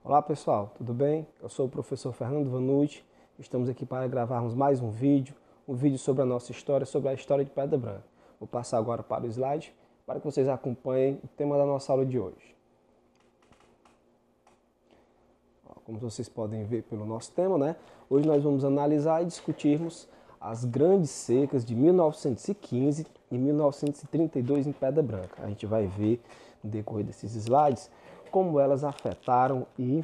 Olá pessoal, tudo bem? Eu sou o professor Fernando Vanucci. Estamos aqui para gravarmos mais um vídeo sobre a nossa história, sobre a história de Pedra Branca. Vou passar agora para o slide para que vocês acompanhem o tema da nossa aula de hoje. Como vocês podem ver pelo nosso tema, né? Hoje nós vamos analisar e discutirmos as grandes secas de 1915 e 1932 em Pedra Branca. A gente vai ver no decorrer desses slides como elas afetaram e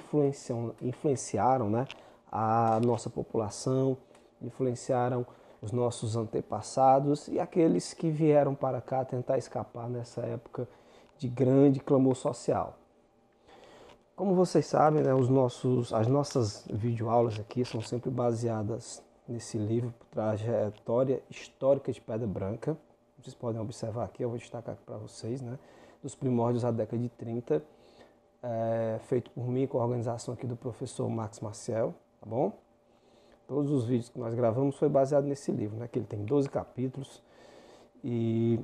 influenciaram, né, a nossa população, influenciaram os nossos antepassados e aqueles que vieram para cá tentar escapar nessa época de grande clamor social. Como vocês sabem, né, as nossas videoaulas aqui são sempre baseadas nesse livro, Trajetória Histórica de Pedra Branca. Vocês podem observar aqui, eu vou destacar aqui para vocês, né, dos primórdios da década de 30, feito por mim com a organização aqui do professor Max Maciel, tá bom? Todos os vídeos que nós gravamos foi baseado nesse livro, né, que ele tem 12 capítulos e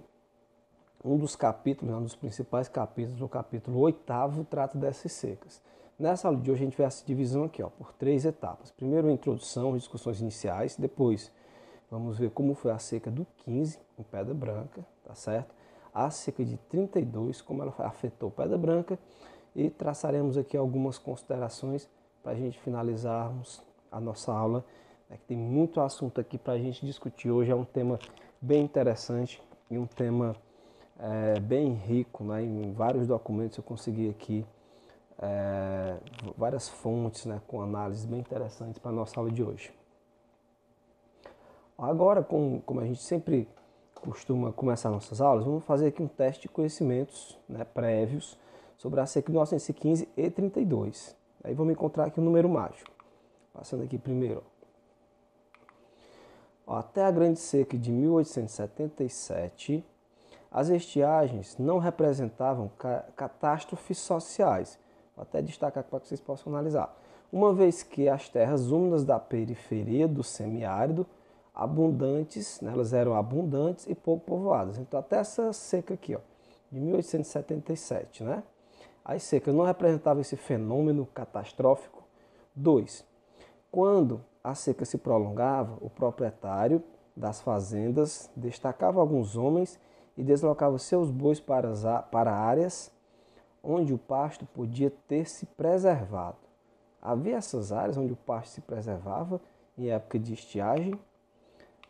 um dos capítulos, um dos principais capítulos, o capítulo 8º, trata dessas secas. Nessa aula de hoje a gente vê essa divisão aqui, ó, por 3 etapas. Primeiro a introdução, discussões iniciais, depois vamos ver como foi a seca do 15 em Pedra Branca, tá certo? A seca de 32, como ela afetou Pedra Branca, e traçaremos aqui algumas considerações para a gente finalizarmos a nossa aula, né, que tem muito assunto aqui para a gente discutir hoje. É um tema bem interessante e um tema bem rico, né? Em vários documentos eu consegui aqui várias fontes, né, com análises bem interessantes para a nossa aula de hoje. Agora, como a gente sempre costuma começar nossas aulas, vamos fazer aqui um teste de conhecimentos, né, prévios sobre a seca de 1915 e 32. Aí vamos encontrar aqui um número mágico. Passando aqui primeiro. Ó, até a grande seca de 1877, as estiagens não representavam catástrofes sociais. Vou até destacar para que vocês possam analisar. Uma vez que as terras úmidas da periferia do semiárido, abundantes, né, elas eram abundantes e pouco povoadas. Então até essa seca aqui, ó, de 1877, né? As secas não representavam esse fenômeno catastrófico. 2. Quando a seca se prolongava, o proprietário das fazendas destacava alguns homens e deslocava seus bois para áreas onde o pasto podia ter se preservado. Havia essas áreas onde o pasto se preservava em época de estiagem.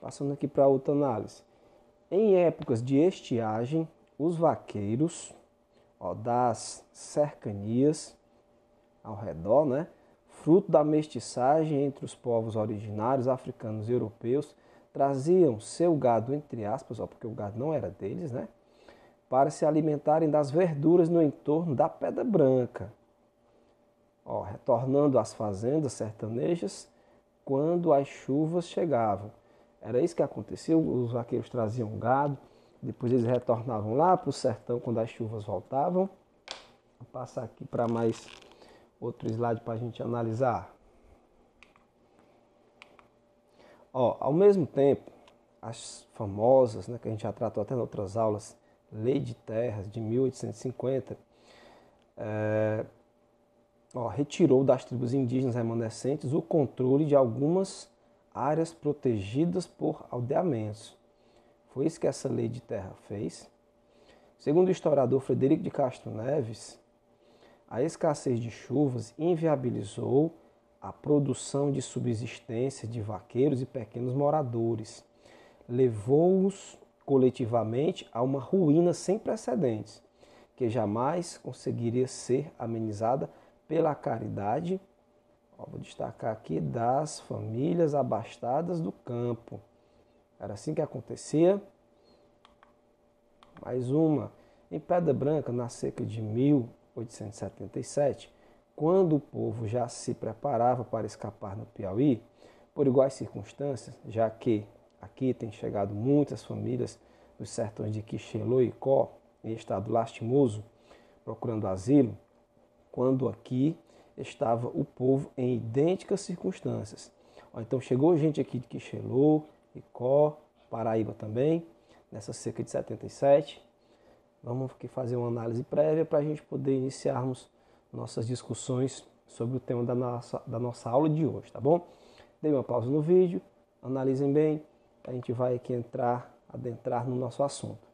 Passando aqui para outra análise. Em épocas de estiagem, os vaqueiros das cercanias ao redor, né, fruto da mestiçagem entre os povos originários africanos e europeus, traziam seu gado, entre aspas, porque o gado não era deles, né, para se alimentarem das verduras no entorno da Pedra Branca, retornando às fazendas sertanejas quando as chuvas chegavam. Era isso que acontecia, os vaqueiros traziam gado, depois eles retornavam lá para o sertão quando as chuvas voltavam. Vou passar aqui para mais outro slide para a gente analisar. Ao mesmo tempo, as famosas, né, que a gente já tratou até em outras aulas, Lei de Terras de 1850, retirou das tribos indígenas remanescentes o controle de algumas áreas protegidas por aldeamentos. Foi isso que essa lei de terra fez. Segundo o historiador Frederico de Castro Neves, a escassez de chuvas inviabilizou a produção de subsistência de vaqueiros e pequenos moradores. Levou-os coletivamente a uma ruína sem precedentes, que jamais conseguiria ser amenizada pela caridade, vou destacar aqui, das famílias abastadas do campo. Era assim que acontecia. Mais uma. Em Pedra Branca, na seca de 1877, quando o povo já se preparava para escapar no Piauí, por iguais circunstâncias, já que aqui tem chegado muitas famílias dos sertões de Quixelô e Icó, em estado lastimoso, procurando asilo, quando aqui estava o povo em idênticas circunstâncias. Então chegou gente aqui de Quixelô, Icó, Paraíba também, nessa seca de 77. Vamos aqui fazer uma análise prévia para a gente poder iniciarmos nossas discussões sobre o tema da nossa aula de hoje, tá bom? Dê uma pausa no vídeo, analisem bem, a gente vai aqui adentrar no nosso assunto.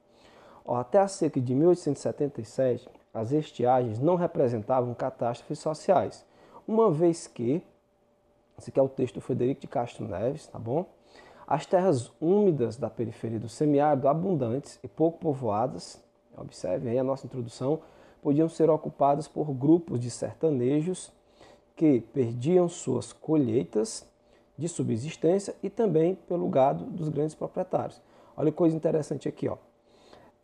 Até a seca de 1877, as estiagens não representavam catástrofes sociais, uma vez que, esse aqui é o texto do Frederico de Castro Neves, tá bom? As terras úmidas da periferia do semiárido, abundantes e pouco povoadas, observe aí a nossa introdução, podiam ser ocupadas por grupos de sertanejos que perdiam suas colheitas de subsistência e também pelo gado dos grandes proprietários. Olha que coisa interessante aqui, ó.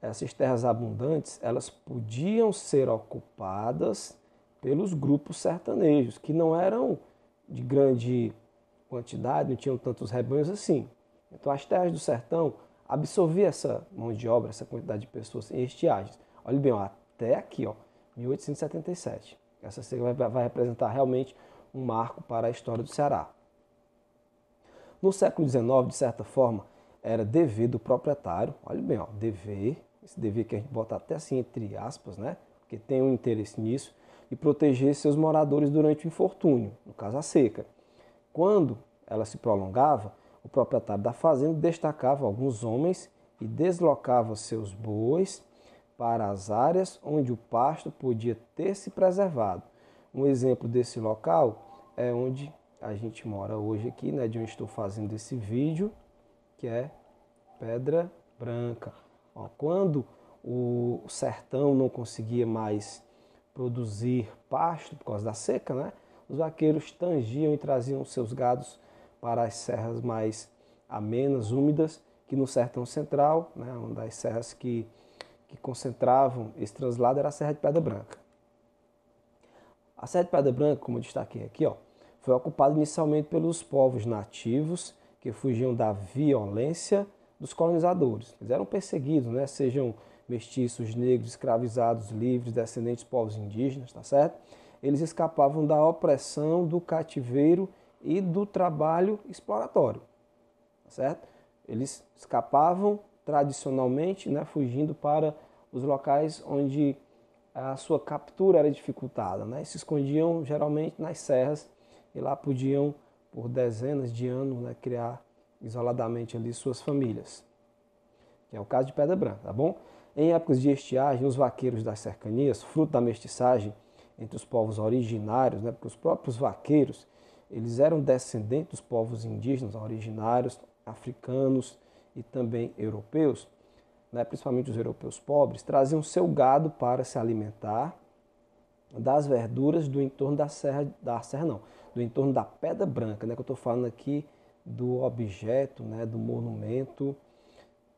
Essas terras abundantes, elas podiam ser ocupadas pelos grupos sertanejos, que não eram de grande quantidade, não tinham tantos rebanhos assim. Então as terras do sertão absorviam essa mão de obra, essa quantidade de pessoas em estiagens. Olha bem, ó, até aqui, ó, 1877. Essa seca vai representar realmente um marco para a história do Ceará. No século XIX, de certa forma, era dever do proprietário, olha bem, ó, dever, esse dever que a gente bota até assim entre aspas, né? Porque tem um interesse nisso, e proteger seus moradores durante o infortúnio, no caso a seca. Quando ela se prolongava, o proprietário da fazenda destacava alguns homens e deslocava seus bois para as áreas onde o pasto podia ter se preservado. Um exemplo desse local é onde a gente mora hoje aqui, né, de onde estou fazendo esse vídeo, que é Pedra Branca. Ó, quando o sertão não conseguia mais produzir pasto por causa da seca, né, os vaqueiros tangiam e traziam seus gados para as serras mais amenas, úmidas, que no sertão central, né, uma das serras que concentravam esse translado era a Serra de Pedra Branca. A Serra de Pedra Branca, como eu destaquei aqui, ó, foi ocupada inicialmente pelos povos nativos que fugiam da violência dos colonizadores. Eles eram perseguidos, né, sejam mestiços, negros, escravizados, livres, descendentes de povos indígenas, tá certo? Eles escapavam da opressão, do cativeiro e do trabalho exploratório, tá certo? Eles escapavam tradicionalmente, né, fugindo para os locais onde a sua captura era dificultada, né? Se escondiam geralmente nas serras e lá podiam, por dezenas de anos, né, criar isoladamente ali suas famílias. Que é o caso de Pedra Branca, tá bom? Em épocas de estiagem, os vaqueiros das cercanias, fruto da mestiçagem entre os povos originários, né, porque os próprios vaqueiros, eles eram descendentes dos povos indígenas originários, africanos e também europeus, né, principalmente os europeus pobres, traziam seu gado para se alimentar das verduras do entorno do entorno da Pedra Branca, né, que eu estou falando aqui do objeto, né, do monumento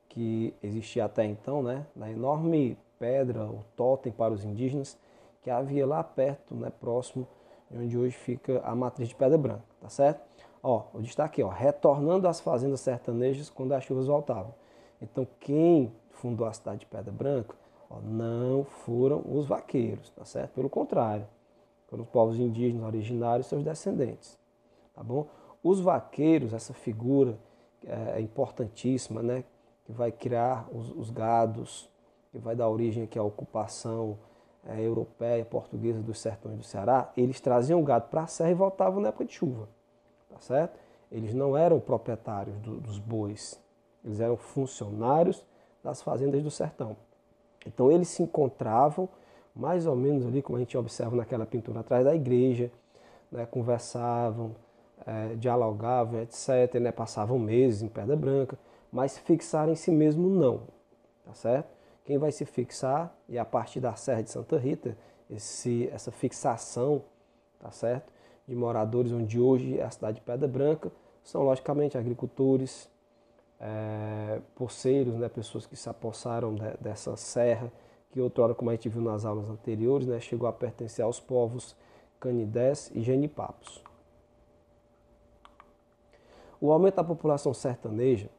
que existia até então, né, na enorme pedra, o totem para os indígenas, que havia lá perto, né, próximo de onde hoje fica a matriz de Pedra Branca, tá certo? Ó, o destaque, ó, retornando às fazendas sertanejas quando as chuvas voltavam. Então, quem fundou a cidade de Pedra Branca, ó, não foram os vaqueiros, tá certo? Pelo contrário, foram os povos indígenas originários e seus descendentes, tá bom? Os vaqueiros, essa figura é importantíssima, né? Que vai criar os gados, que vai dar origem aqui à ocupação europeia, portuguesa dos sertões do Ceará. Eles traziam gado para a serra e voltavam na época de chuva, tá certo? Eles não eram proprietários dos bois, eles eram funcionários das fazendas do sertão. Então eles se encontravam mais ou menos ali, como a gente observa naquela pintura atrás da igreja, né, conversavam, dialogavam, etc., né, passavam meses em Pedra Branca, mas fixar em si mesmo não, tá certo? Quem vai se fixar, e a partir da Serra de Santa Rita, essa fixação, tá certo, de moradores onde hoje é a cidade de Pedra Branca, são logicamente agricultores, poceiros, né, pessoas que se apossaram dessa serra, que outrora, como a gente viu nas aulas anteriores, né, chegou a pertencer aos povos canidés e genipapos. O aumento da população sertaneja,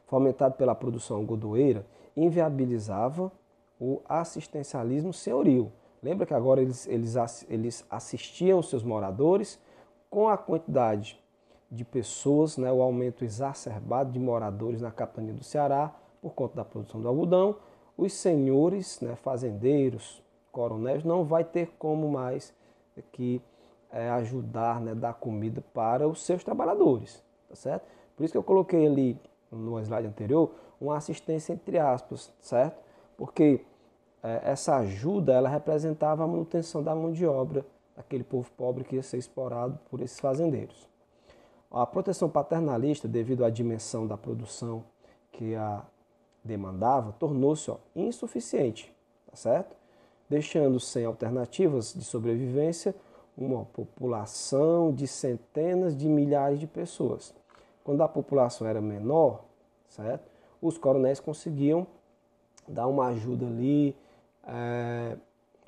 fomentado pela produção algodoeira, inviabilizava o assistencialismo senhoril. Lembra que agora eles assistiam os seus moradores com a quantidade de pessoas, né, o aumento exacerbado de moradores na capitania do Ceará por conta da produção do algodão, os senhores, né, fazendeiros, coronéis, não vai ter como mais que ajudar, né, dar comida para os seus trabalhadores, tá certo? Por isso que eu coloquei ali no slide anterior uma assistência entre aspas, certo? Porque essa ajuda ela representava a manutenção da mão de obra daquele povo pobre que ia ser explorado por esses fazendeiros. A proteção paternalista, devido à dimensão da produção que a demandava, tornou-se insuficiente, tá certo? Deixando sem alternativas de sobrevivência uma população de centenas de milhares de pessoas. Quando a população era menor, certo? Os coronéis conseguiam dar uma ajuda ali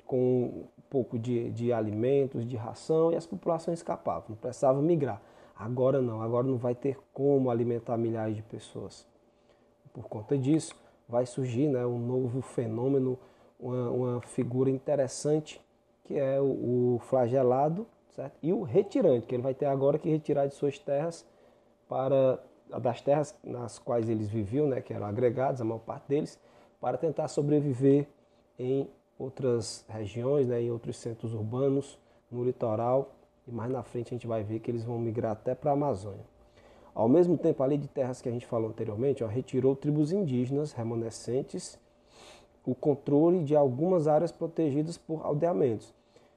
com um pouco de alimentos, de ração, e as populações escapavam, não precisavam migrar. Agora não vai ter como alimentar milhares de pessoas. Por conta disso, vai surgir, né, um novo fenômeno, uma figura interessante, que é o flagelado, certo? E o retirante, que ele vai ter agora que retirar de suas terras, das terras nas quais eles viviam, né, que eram agregados, a maior parte deles, para tentar sobreviver em outras regiões, né, em outros centros urbanos, no litoral, e mais na frente a gente vai ver que eles vão migrar até para a Amazônia. Ao mesmo tempo, a lei de terras que a gente falou anteriormente, retirou tribos indígenas remanescentes o controle de algumas áreas protegidas por aldeamentos.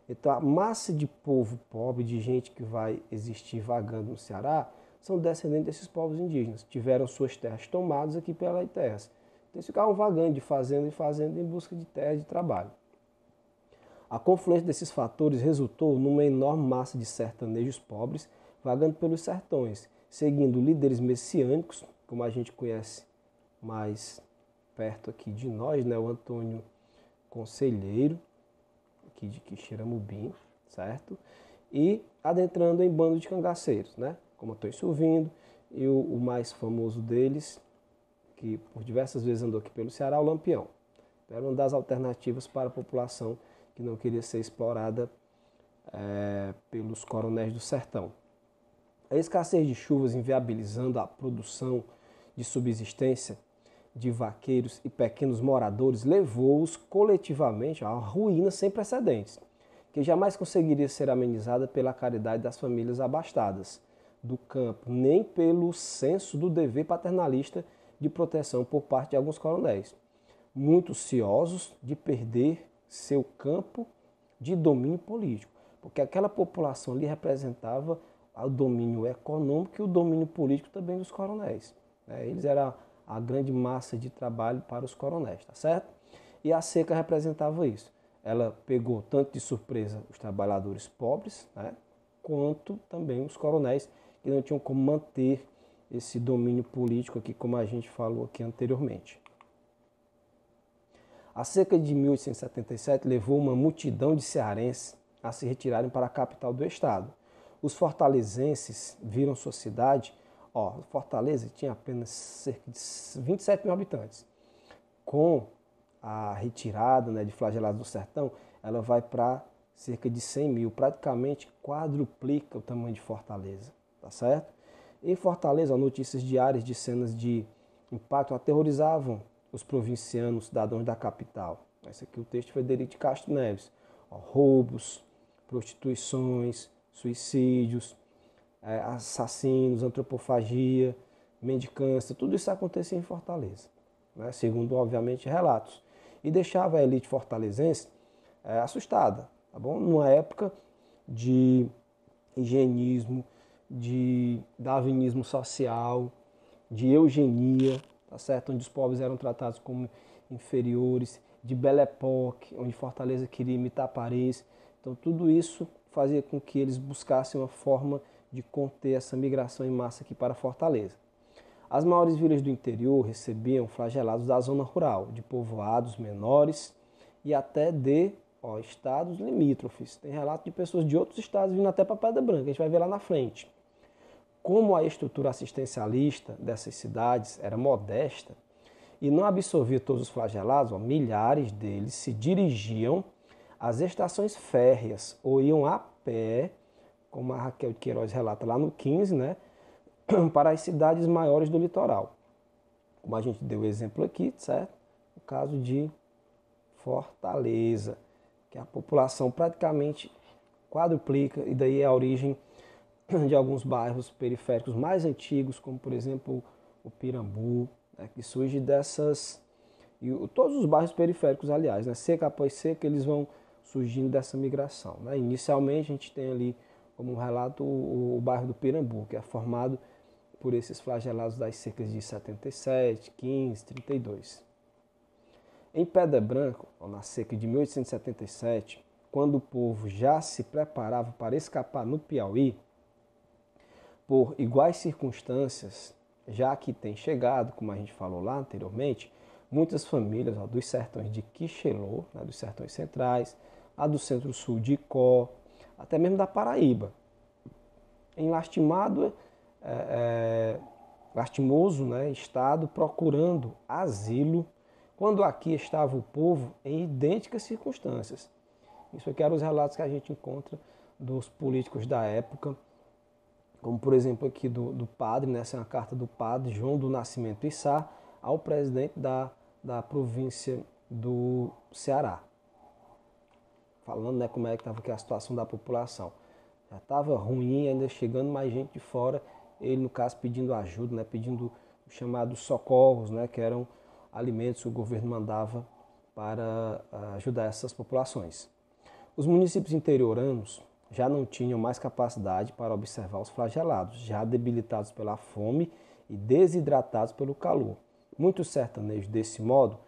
Então, a massa de povo pobre, de gente que vai existir vagando no Ceará, são descendentes desses povos indígenas. Tiveram suas terras tomadas aqui pela lei de terras. Então, eles ficavam vagando de fazenda em fazenda em busca de terra de trabalho. A confluência desses fatores resultou numa enorme massa de sertanejos pobres vagando pelos sertões, seguindo líderes messiânicos, como a gente conhece mais perto aqui de nós, né? O Antônio Conselheiro, aqui de Quixeramobim, certo? E adentrando em bando de cangaceiros, né? Como Antônio Silvindo e o mais famoso deles, que por diversas vezes andou aqui pelo Ceará, o Lampião. Era uma das alternativas para a população que não queria ser explorada pelos coronéis do sertão. A escassez de chuvas inviabilizando a produção de subsistência de vaqueiros e pequenos moradores levou-os coletivamente a uma ruína sem precedentes, que jamais conseguiria ser amenizada pela caridade das famílias abastadas do campo, nem pelo senso do dever paternalista de proteção por parte de alguns coronéis, muito ciosos de perder seu campo de domínio político, porque aquela população ali representava o domínio econômico e o domínio político também dos coronéis. Eles eram a grande massa de trabalho para os coronéis, tá certo? E a seca representava isso. Ela pegou tanto de surpresa os trabalhadores pobres, né, quanto também os coronéis que não tinham como manter esse domínio político aqui, como a gente falou aqui anteriormente. A seca de 1877 levou uma multidão de cearenses a se retirarem para a capital do estado. Os fortalezenses viram sua cidade, Fortaleza tinha apenas cerca de 27 mil habitantes. Com a retirada, né, de Flagelados do Sertão, ela vai para cerca de 100 mil, praticamente quadruplica o tamanho de Fortaleza, tá certo? Em Fortaleza, notícias diárias de cenas de impacto aterrorizavam os provincianos cidadãos da capital. Esse aqui é o texto de Frederico de Castro Neves. Roubos, prostituições, suicídios, assassinos, antropofagia, mendicância, tudo isso acontecia em Fortaleza, né? Segundo, obviamente, relatos. E deixava a elite fortalezense assustada, tá bom? Numa época de higienismo, de darwinismo social, de eugenia, tá certo? Onde os pobres eram tratados como inferiores, de Belle Époque, onde Fortaleza queria imitar Paris. Então tudo isso fazia com que eles buscassem uma forma de conter essa migração em massa aqui para Fortaleza. As maiores vilas do interior recebiam flagelados da zona rural, de povoados menores e até de estados limítrofes. Tem relato de pessoas de outros estados vindo até para Pedra Branca, a gente vai ver lá na frente. Como a estrutura assistencialista dessas cidades era modesta e não absorvia todos os flagelados, milhares deles se dirigiam às estações férreas ou iam a pé, como a Raquel de Queiroz relata lá no 15, né, para as cidades maiores do litoral. Como a gente deu o exemplo aqui, certo? O caso de Fortaleza, que a população praticamente quadruplica, e daí é a origem de alguns bairros periféricos mais antigos, como por exemplo o Pirambu, né, que surge dessas, e todos os bairros periféricos, aliás, né, seca após seca, eles vão surgindo dessa migração. Né? Inicialmente a gente tem ali como um relato o bairro do Pirambu, que é formado por esses flagelados das secas de 77, 15, 32. Em Pedra Branca, na seca de 1877, quando o povo já se preparava para escapar no Piauí, por iguais circunstâncias, já que tem chegado, como a gente falou lá anteriormente, muitas famílias dos sertões de Quixelô, né, dos sertões centrais, a do centro-sul de Icó, até mesmo da Paraíba. Em lastimoso, né, estado, procurando asilo, quando aqui estava o povo em idênticas circunstâncias. Isso aqui eram os relatos que a gente encontra dos políticos da época, como por exemplo aqui do padre, né? Essa é uma carta do padre João do Nascimento Issá ao presidente da província do Ceará, falando, né, como é que estava a situação da população. Já estava ruim, ainda chegando mais gente de fora, ele no caso pedindo ajuda, né, pedindo os chamados socorros, né, que eram alimentos que o governo mandava para ajudar essas populações. Os municípios interioranos já não tinham mais capacidade para observar os flagelados, já debilitados pela fome e desidratados pelo calor. Muitos sertanejos, desse modo,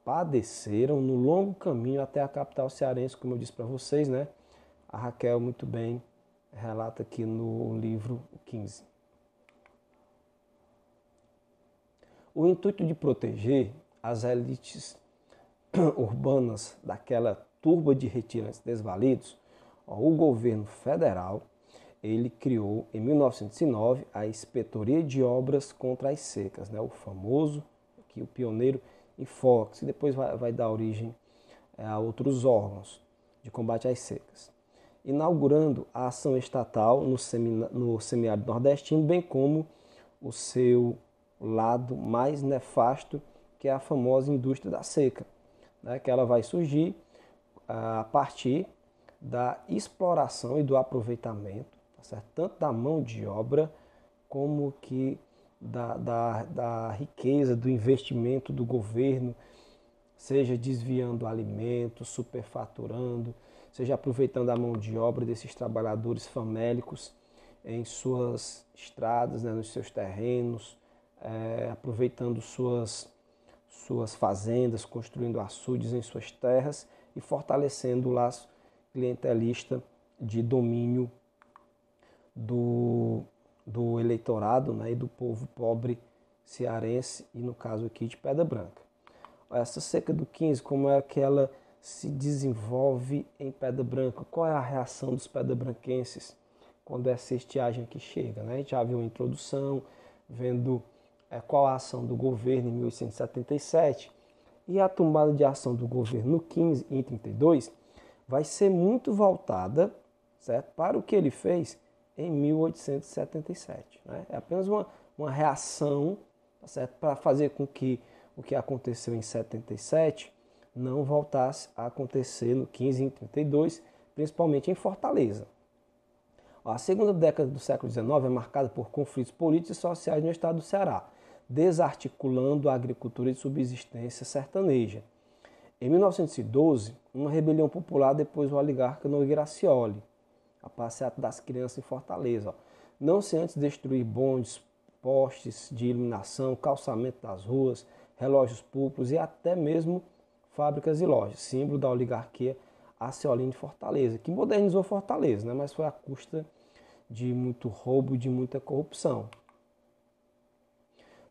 padeceram no longo caminho até a capital cearense, como eu disse para vocês, né? A Raquel muito bem relata aqui no livro 15. O intuito de proteger as elites urbanas daquela turba de retirantes desvalidos, o governo federal ele criou em 1909 a Inspetoria de Obras contra as Secas, né? O famoso, aqui, o pioneiro Infox, que depois vai dar origem a outros órgãos de combate às secas, inaugurando a ação estatal no semiárido nordestino, bem como o seu lado mais nefasto, que é a famosa indústria da seca, né, que ela vai surgir a partir da exploração e do aproveitamento, tá certo? Tanto da mão de obra como que da riqueza, do investimento do governo, seja desviando alimentos, superfaturando, seja aproveitando a mão de obra desses trabalhadores famélicos em suas estradas, né, nos seus terrenos, aproveitando suas fazendas, construindo açudes em suas terras e fortalecendo o laço clientelista de domínio do eleitorado, né, e do povo pobre cearense, e no caso aqui de Pedra Branca. Essa seca do 15, como é que ela se desenvolve em Pedra Branca? Qual é a reação dos pedra-branquenses quando essa estiagem aqui chega? Né? A gente já viu a introdução, vendo qual a ação do governo em 1877, e a tomada de ação do governo no 15 e em 32 vai ser muito voltada, certo, para o que ele fez em 1877. Né? É apenas uma reação, tá certo, para fazer com que o que aconteceu em 77 não voltasse a acontecer no 15 e em 32, principalmente em Fortaleza. A segunda década do século XIX é marcada por conflitos políticos e sociais no estado do Ceará, desarticulando a agricultura de subsistência sertaneja. Em 1912, uma rebelião popular depois do oligarca Nogueira Scioli, a passeata das crianças em Fortaleza. Não se antes destruir bondes, postes de iluminação, calçamento das ruas, relógios públicos e até mesmo fábricas e lojas, símbolo da oligarquia Acciolina de Fortaleza, que modernizou Fortaleza, né? Mas foi à custa de muito roubo e de muita corrupção.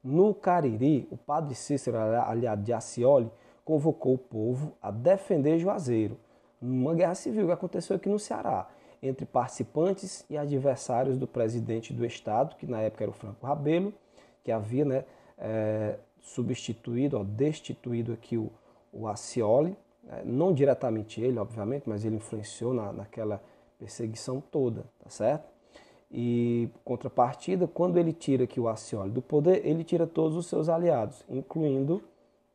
No Cariri, o padre Cícero, aliado de Accioli, convocou o povo a defender Juazeiro, numa guerra civil que aconteceu aqui no Ceará, entre participantes e adversários do presidente do estado, que na época era o Franco Rabelo, que havia, né, substituído, destituído aqui o Accioli, não diretamente ele, obviamente, mas ele influenciou naquela perseguição toda, tá certo? E, contrapartida, quando ele tira aqui o Accioli do poder, ele tira todos os seus aliados, incluindo,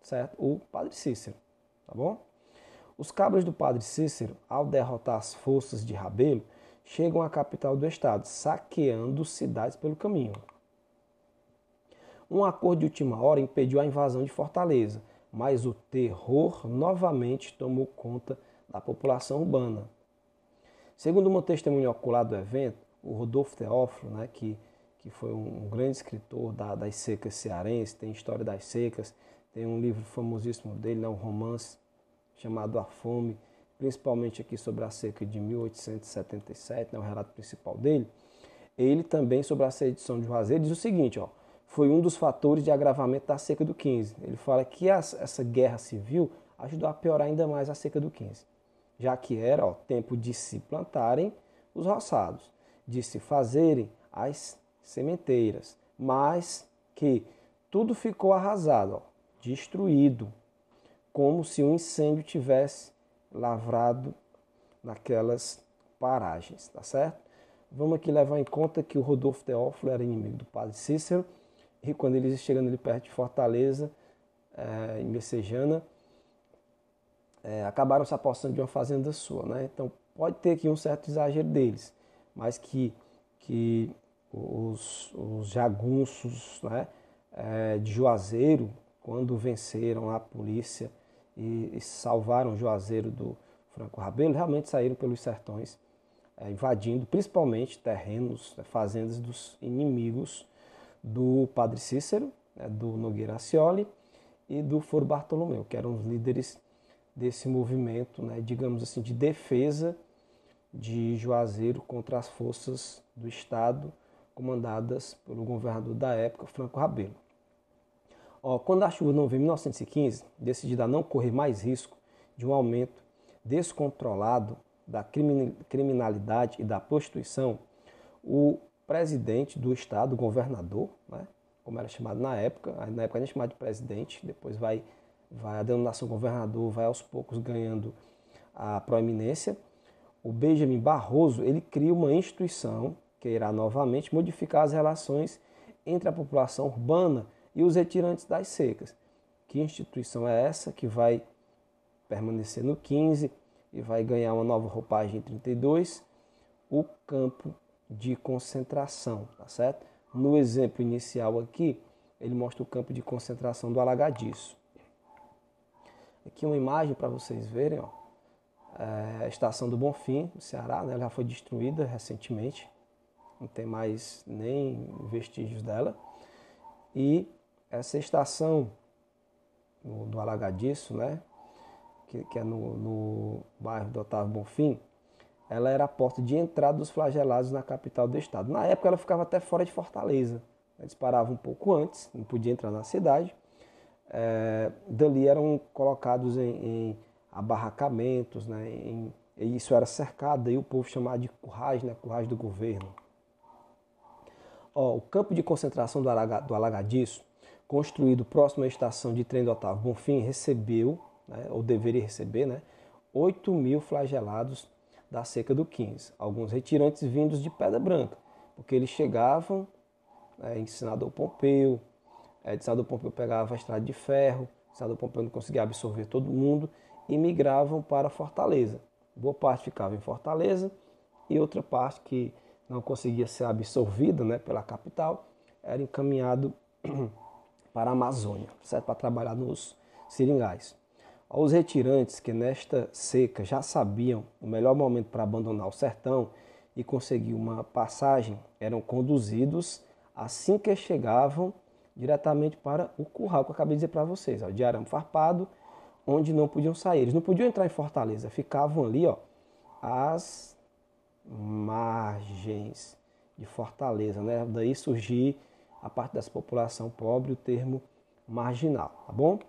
certo, o padre Cícero, tá bom? Os cabras do padre Cícero, ao derrotar as forças de Rebelo, chegam à capital do estado, saqueando cidades pelo caminho. Um acordo de última hora impediu a invasão de Fortaleza, mas o terror novamente tomou conta da população urbana. Segundo uma testemunha ocular do evento, o Rodolfo Teófilo, né, que foi um grande escritor das secas cearenses, tem história das secas, tem um livro famosíssimo dele, né, um romance chamado A Fome, principalmente aqui sobre a seca de 1877, né, o relato principal dele. Ele também, sobre a sedição de Juazeiro, diz o seguinte, ó, foi um dos fatores de agravamento da seca do 15. Ele fala que essa guerra civil ajudou a piorar ainda mais a seca do 15, já que era tempo de se plantarem os roçados, de se fazerem as sementeiras, mas que tudo ficou arrasado, destruído, como se um incêndio tivesse lavrado naquelas paragens, tá certo? Vamos aqui levar em conta que o Rodolfo Teófilo era inimigo do padre Cícero, e quando eles chegando ali perto de Fortaleza, em Messejana, acabaram se apossando de uma fazenda sua, né? Então pode ter aqui um certo exagero deles, mas que os jagunços, né, de Juazeiro, quando venceram a polícia e salvaram Juazeiro do Franco Rebelo, realmente saíram pelos sertões, invadindo principalmente terrenos, fazendas dos inimigos do padre Cícero, né, do Nogueira Ascioli e do Foro Bartolomeu, que eram os líderes desse movimento, né, digamos assim, de defesa de Juazeiro contra as forças do Estado, comandadas pelo governador da época, Franco Rebelo. Quando a chuva não veio em 1915, decidido a não correr mais risco de um aumento descontrolado da criminalidade e da prostituição, o presidente do estado, o governador, né, como era chamado na época a gente chamava de presidente, depois vai a denominação governador, vai aos poucos ganhando a proeminência. O Benjamin Barroso, ele cria uma instituição que irá novamente modificar as relações entre a população urbana e os retirantes das secas. Que instituição é essa que vai permanecer no 15 e vai ganhar uma nova roupagem em 32? O campo de concentração, tá certo? No exemplo inicial aqui, ele mostra o campo de concentração do Alagadiço. Aqui uma imagem para vocês verem, ó. A estação do Bonfim, no Ceará, né? Ela já foi destruída recentemente, não tem mais nem vestígios dela. E essa estação do Alagadiço, né? Que é no bairro do Otávio Bonfim, ela era a porta de entrada dos flagelados na capital do estado. Na época ela ficava até fora de Fortaleza. Eles paravam um pouco antes, não podia entrar na cidade. Dali eram colocados em abarracamentos, né? E isso era cercado, aí o povo chamava de currais, né? Currais do governo. O campo de concentração do Alagadiço, construído próximo à estação de trem do Otávio Bonfim, recebeu, né, ou deveria receber, né, 8.000 flagelados da seca do 15. Alguns retirantes vindos de Pedra Branca, porque eles chegavam em Senador Pompeu, de Senador Pompeu pegava a estrada de ferro, Senador Pompeu não conseguia absorver todo mundo e migravam para Fortaleza. Boa parte ficava em Fortaleza e outra parte que não conseguia ser absorvida, né, pela capital, era encaminhado para a Amazônia, certo? Para trabalhar nos seringais. Os retirantes que nesta seca já sabiam o melhor momento para abandonar o sertão e conseguir uma passagem, eram conduzidos assim que chegavam diretamente para o curral que eu acabei de dizer para vocês, de arame farpado, onde não podiam sair. Eles não podiam entrar em Fortaleza, ficavam ali, às margens de Fortaleza, né? Daí surgir a parte dessa população pobre o termo marginal, tá bom?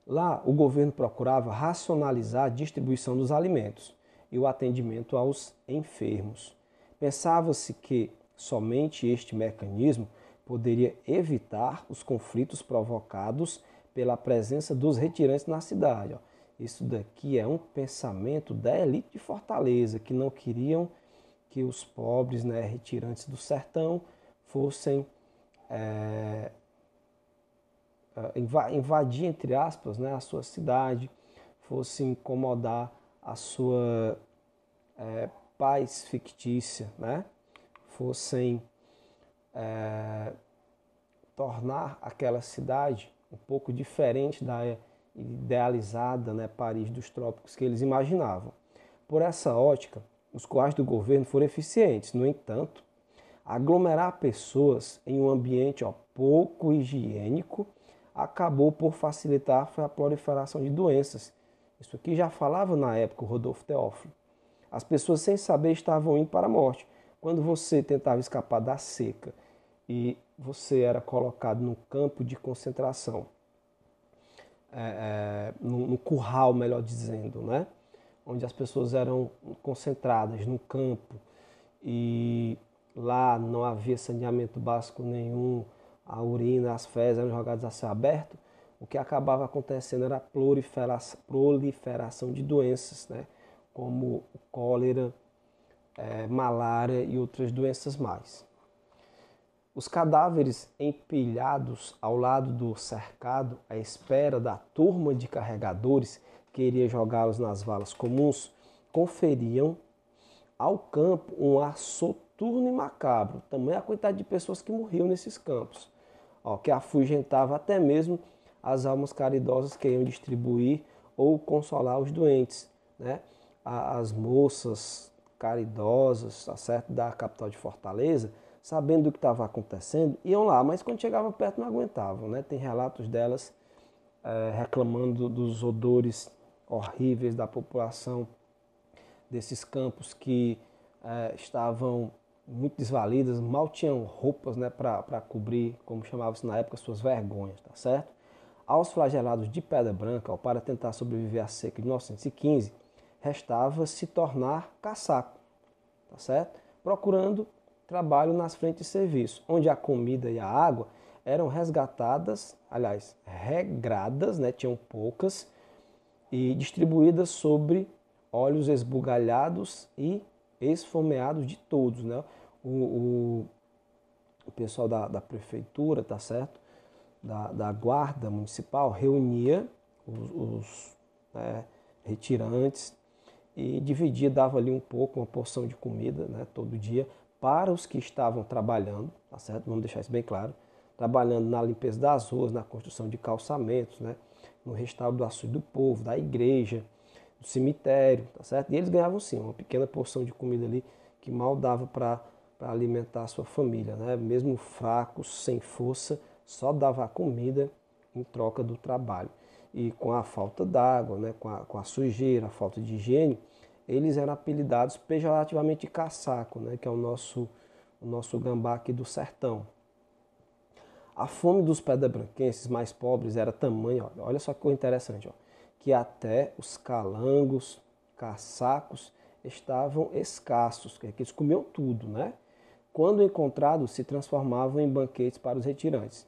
Lá o governo procurava racionalizar a distribuição dos alimentos e o atendimento aos enfermos. Pensava-se que somente este mecanismo poderia evitar os conflitos provocados pela presença dos retirantes na cidade. Isso daqui é um pensamento da elite de Fortaleza, que não queriam que os pobres, né, retirantes do sertão fossem invadir, entre aspas, né, a sua cidade, fosse incomodar a sua paz fictícia, né? Fossem tornar aquela cidade um pouco diferente da idealizada, né, Paris dos trópicos que eles imaginavam. Por essa ótica, os coaches do governo foram eficientes. No entanto, aglomerar pessoas em um ambiente pouco higiênico acabou por facilitar a proliferação de doenças. Isso aqui já falava na época o Rodolfo Teófilo. As pessoas sem saber estavam indo para a morte. Quando você tentava escapar da seca e você era colocado no campo de concentração, no curral, melhor dizendo, né? Onde as pessoas eram concentradas no campo e lá não havia saneamento básico nenhum, a urina, as fezes eram jogadas a céu aberto, o que acabava acontecendo era a proliferação de doenças, né? Como cólera, malária e outras doenças mais. Os cadáveres empilhados ao lado do cercado, à espera da turma de carregadores que iria jogá-los nas valas comuns, conferiam ao campo um ar soturno e macabro. Também a quantidade de pessoas que morriam nesses campos, que afugentava até mesmo as almas caridosas que iam distribuir ou consolar os doentes, né? As moças caridosas, tá certo, da capital de Fortaleza, sabendo do que estava acontecendo, iam lá, mas quando chegavam perto não aguentavam, né? Tem relatos delas reclamando dos odores horríveis da população desses campos que estavam muito desvalidas, mal tinham roupas, né, para cobrir, como chamava-se na época, suas vergonhas, tá certo? Aos flagelados de Pedra Branca, para tentar sobreviver à seca de 1915, restava se tornar caçaco, tá certo? Procurando trabalho nas frentes de serviço, onde a comida e a água eram resgatadas, aliás, regradas, né, tinham poucas, e distribuídas sobre olhos esbugalhados e esfomeados de todos, né? O pessoal da prefeitura, tá certo? Da guarda municipal reunia os retirantes e dividia, dava ali um pouco, uma porção de comida, né, todo dia, para os que estavam trabalhando, tá certo? Vamos deixar isso bem claro, trabalhando na limpeza das ruas, na construção de calçamentos, né, no restauro do açude do povo, da igreja, do cemitério, tá certo? E eles ganhavam sim uma pequena porção de comida ali que mal dava para alimentar a sua família, né? Mesmo fracos, sem força, só dava a comida em troca do trabalho. E com a falta d'água, né? com a sujeira, a falta de higiene, eles eram apelidados pejorativamente de caçaco, né? Que é o nosso gambá aqui do sertão. A fome dos pedra-branquenses mais pobres era tamanha, olha só que coisa interessante, que até os calangos, caçacos estavam escassos, que eles comiam tudo, né? Quando encontrados, se transformavam em banquetes para os retirantes.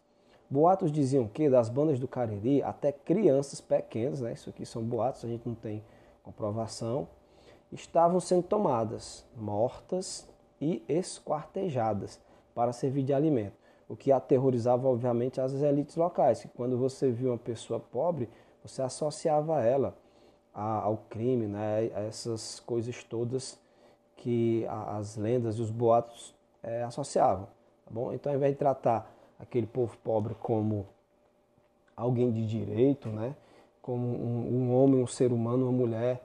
Boatos diziam que das bandas do Cariri, até crianças pequenas, né? Isso aqui são boatos, a gente não tem comprovação, estavam sendo tomadas, mortas e esquartejadas para servir de alimento. O que aterrorizava, obviamente, as elites locais, que quando você viu uma pessoa pobre, você associava ela ao crime, né? A essas coisas todas que as lendas e os boatos associavam. Tá bom? Então, ao invés de tratar aquele povo pobre como alguém de direito, né? Como um homem, um ser humano, uma mulher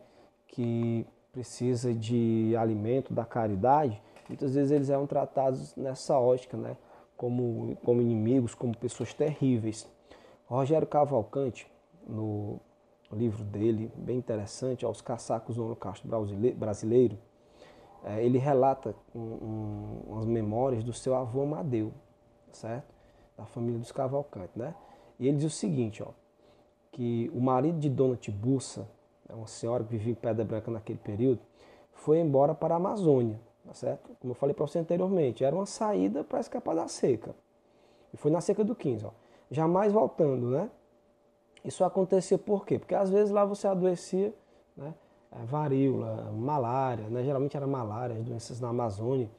que precisa de alimento, da caridade, muitas vezes eles eram tratados nessa ótica, né? Como inimigos, como pessoas terríveis. Rogério Cavalcante, no livro dele, bem interessante, Os Caçacos do Holocausto Brasileiro, ele relata umas memórias do seu avô Amadeu, certo? Da família dos Cavalcante, né? E ele diz o seguinte, que o marido de Dona Tibuça, uma senhora que vivia em Pedra Branca naquele período, foi embora para a Amazônia, tá certo? Como eu falei para você anteriormente, era uma saída para escapar da seca. E foi na seca do 15, jamais voltando, né? Isso acontecia por quê? Porque às vezes lá você adoecia, né? Varíola, malária, né? Geralmente era malária, as doenças na Amazônia.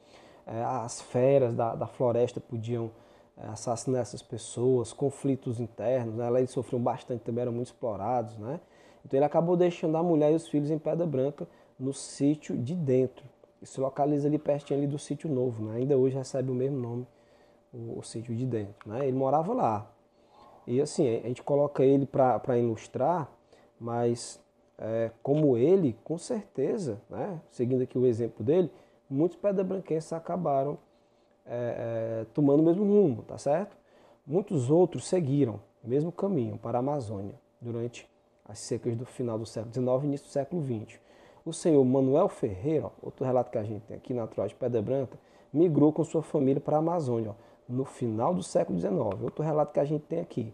As feras da floresta podiam assassinar essas pessoas, conflitos internos, né? Lá eles sofriam bastante, também eram muito explorados, né? Então ele acabou deixando a mulher e os filhos em Pedra Branca, no sítio de dentro. Isso se localiza ali pertinho ali do sítio novo, né? Ainda hoje recebe o mesmo nome, o sítio de dentro, né? Ele morava lá. E assim, a gente coloca ele para ilustrar, mas como ele, com certeza, né? Seguindo aqui o exemplo dele, muitos pedra-branquenses acabaram tomando o mesmo rumo, tá certo? Muitos outros seguiram o mesmo caminho para a Amazônia durante as secas do final do século XIX e início do século XX. O senhor Manuel Ferreira, ó, outro relato que a gente tem aqui, natural de Pedra Branca, migrou com sua família para a Amazônia, ó, no final do século XIX. Outro relato que a gente tem aqui.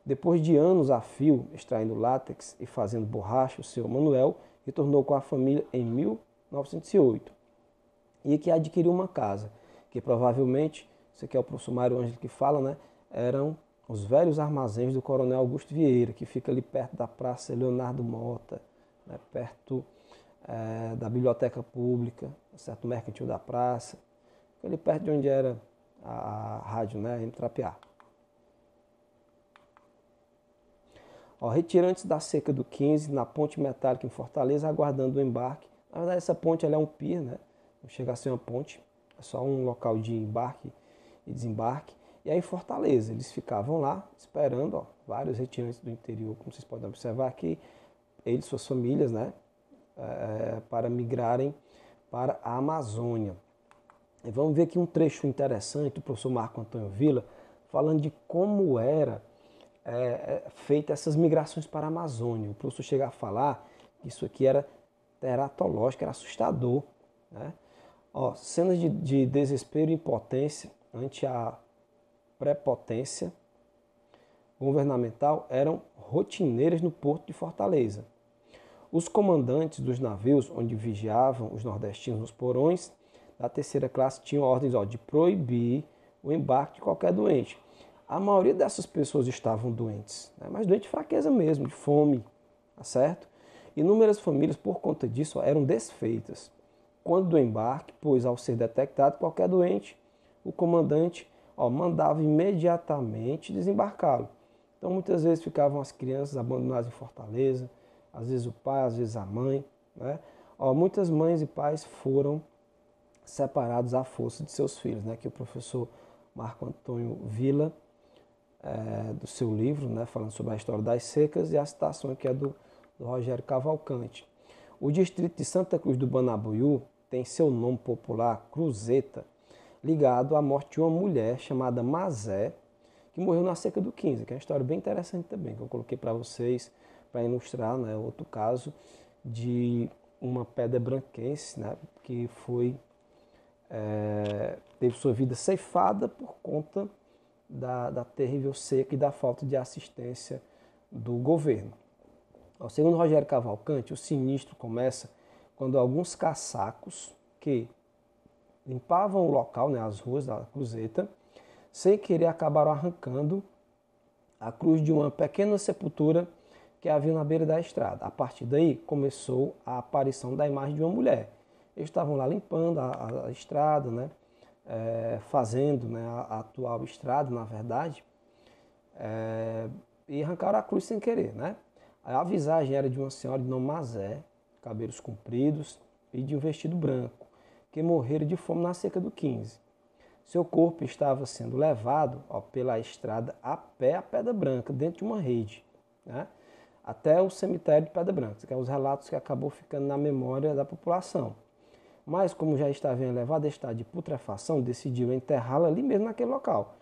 Depois de anos a fio extraindo látex e fazendo borracha, o senhor Manuel retornou com a família em 1908 e que adquiriu uma casa, que provavelmente, isso aqui é o professor Mário Ângelo que fala, né, eram os velhos armazéns do Coronel Augusto Vieira, que fica ali perto da Praça Leonardo Mota, né, perto da Biblioteca Pública, certo, Mercantil da Praça, ali perto de onde era a rádio, né, em Trapiá. Ó, retirantes da seca do 15, na ponte metálica em Fortaleza, aguardando o embarque. Na verdade, essa ponte ela é um pier, né? Não chega a ser uma ponte, é só um local de embarque e desembarque. E aí em Fortaleza, eles ficavam lá esperando, ó, vários retirantes do interior, como vocês podem observar aqui, eles, suas famílias, né? Para migrarem para a Amazônia. E vamos ver aqui um trecho interessante do professor Marco Antônio Villa, falando de como era feita essas migrações para a Amazônia. O professor chega a falar que isso aqui era teratológico, era assustador, né? Ó, cenas de desespero e impotência ante a prepotência governamental eram rotineiras no porto de Fortaleza. Os comandantes dos navios onde vigiavam os nordestinos nos porões da terceira classe tinham ordens de proibir o embarque de qualquer doente. A maioria dessas pessoas estavam doentes, né? Mas doentes de fraqueza mesmo, de fome, tá certo? Inúmeras famílias, por conta disso, eram desfeitas. Quando do embarque, pois ao ser detectado qualquer doente, o comandante mandava imediatamente desembarcá-lo. Então muitas vezes ficavam as crianças abandonadas em Fortaleza, às vezes o pai, às vezes a mãe, né? Muitas mães e pais foram separados à força de seus filhos, né? Que o professor Marco Antônio Villa, do seu livro, né? Falando sobre a história das secas, e a citação aqui é do Rogério Cavalcante. O distrito de Santa Cruz do Banabuiú tem seu nome popular, Cruzeta, ligado à morte de uma mulher chamada Mazé, que morreu na seca do 15, que é uma história bem interessante também, que eu coloquei para vocês, para ilustrar, né, outro caso de uma pedra branquense, né, que teve sua vida ceifada por conta da terrível seca e da falta de assistência do governo. Segundo Rogério Cavalcante, o sinistro começa quando alguns caçacos que limpavam o local, né, as ruas da Cruzeta, sem querer acabaram arrancando a cruz de uma pequena sepultura que havia na beira da estrada. A partir daí começou a aparição da imagem de uma mulher. Eles estavam lá limpando a estrada, né, fazendo, né, a atual estrada, na verdade, e arrancaram a cruz sem querer, né? A visagem era de uma senhora de nome Mazé, cabelos compridos e de um vestido branco, que morreram de fome na seca do 15. Seu corpo estava sendo levado pela estrada a pé a Pedra Branca, dentro de uma rede, né, até o cemitério de Pedra Branca, que é os relatos que acabou ficando na memória da população. Mas, como já estava em elevado estado de putrefação, decidiu enterrá-la ali mesmo naquele local.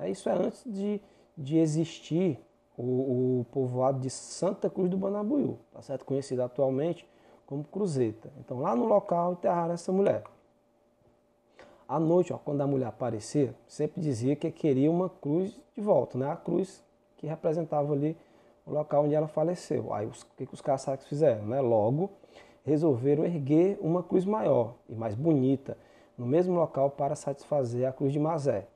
Isso é antes de existir o povoado de Santa Cruz do Banabuiú, tá certo? Conhecido atualmente como Cruzeta. Então, lá no local, enterraram essa mulher. À noite, quando a mulher aparecia, sempre dizia que queria uma cruz de volta, né? A cruz que representava ali o local onde ela faleceu. Aí, o que os caçacos fizeram, né? Logo, resolveram erguer uma cruz maior e mais bonita no mesmo local para satisfazer a cruz de Mazé.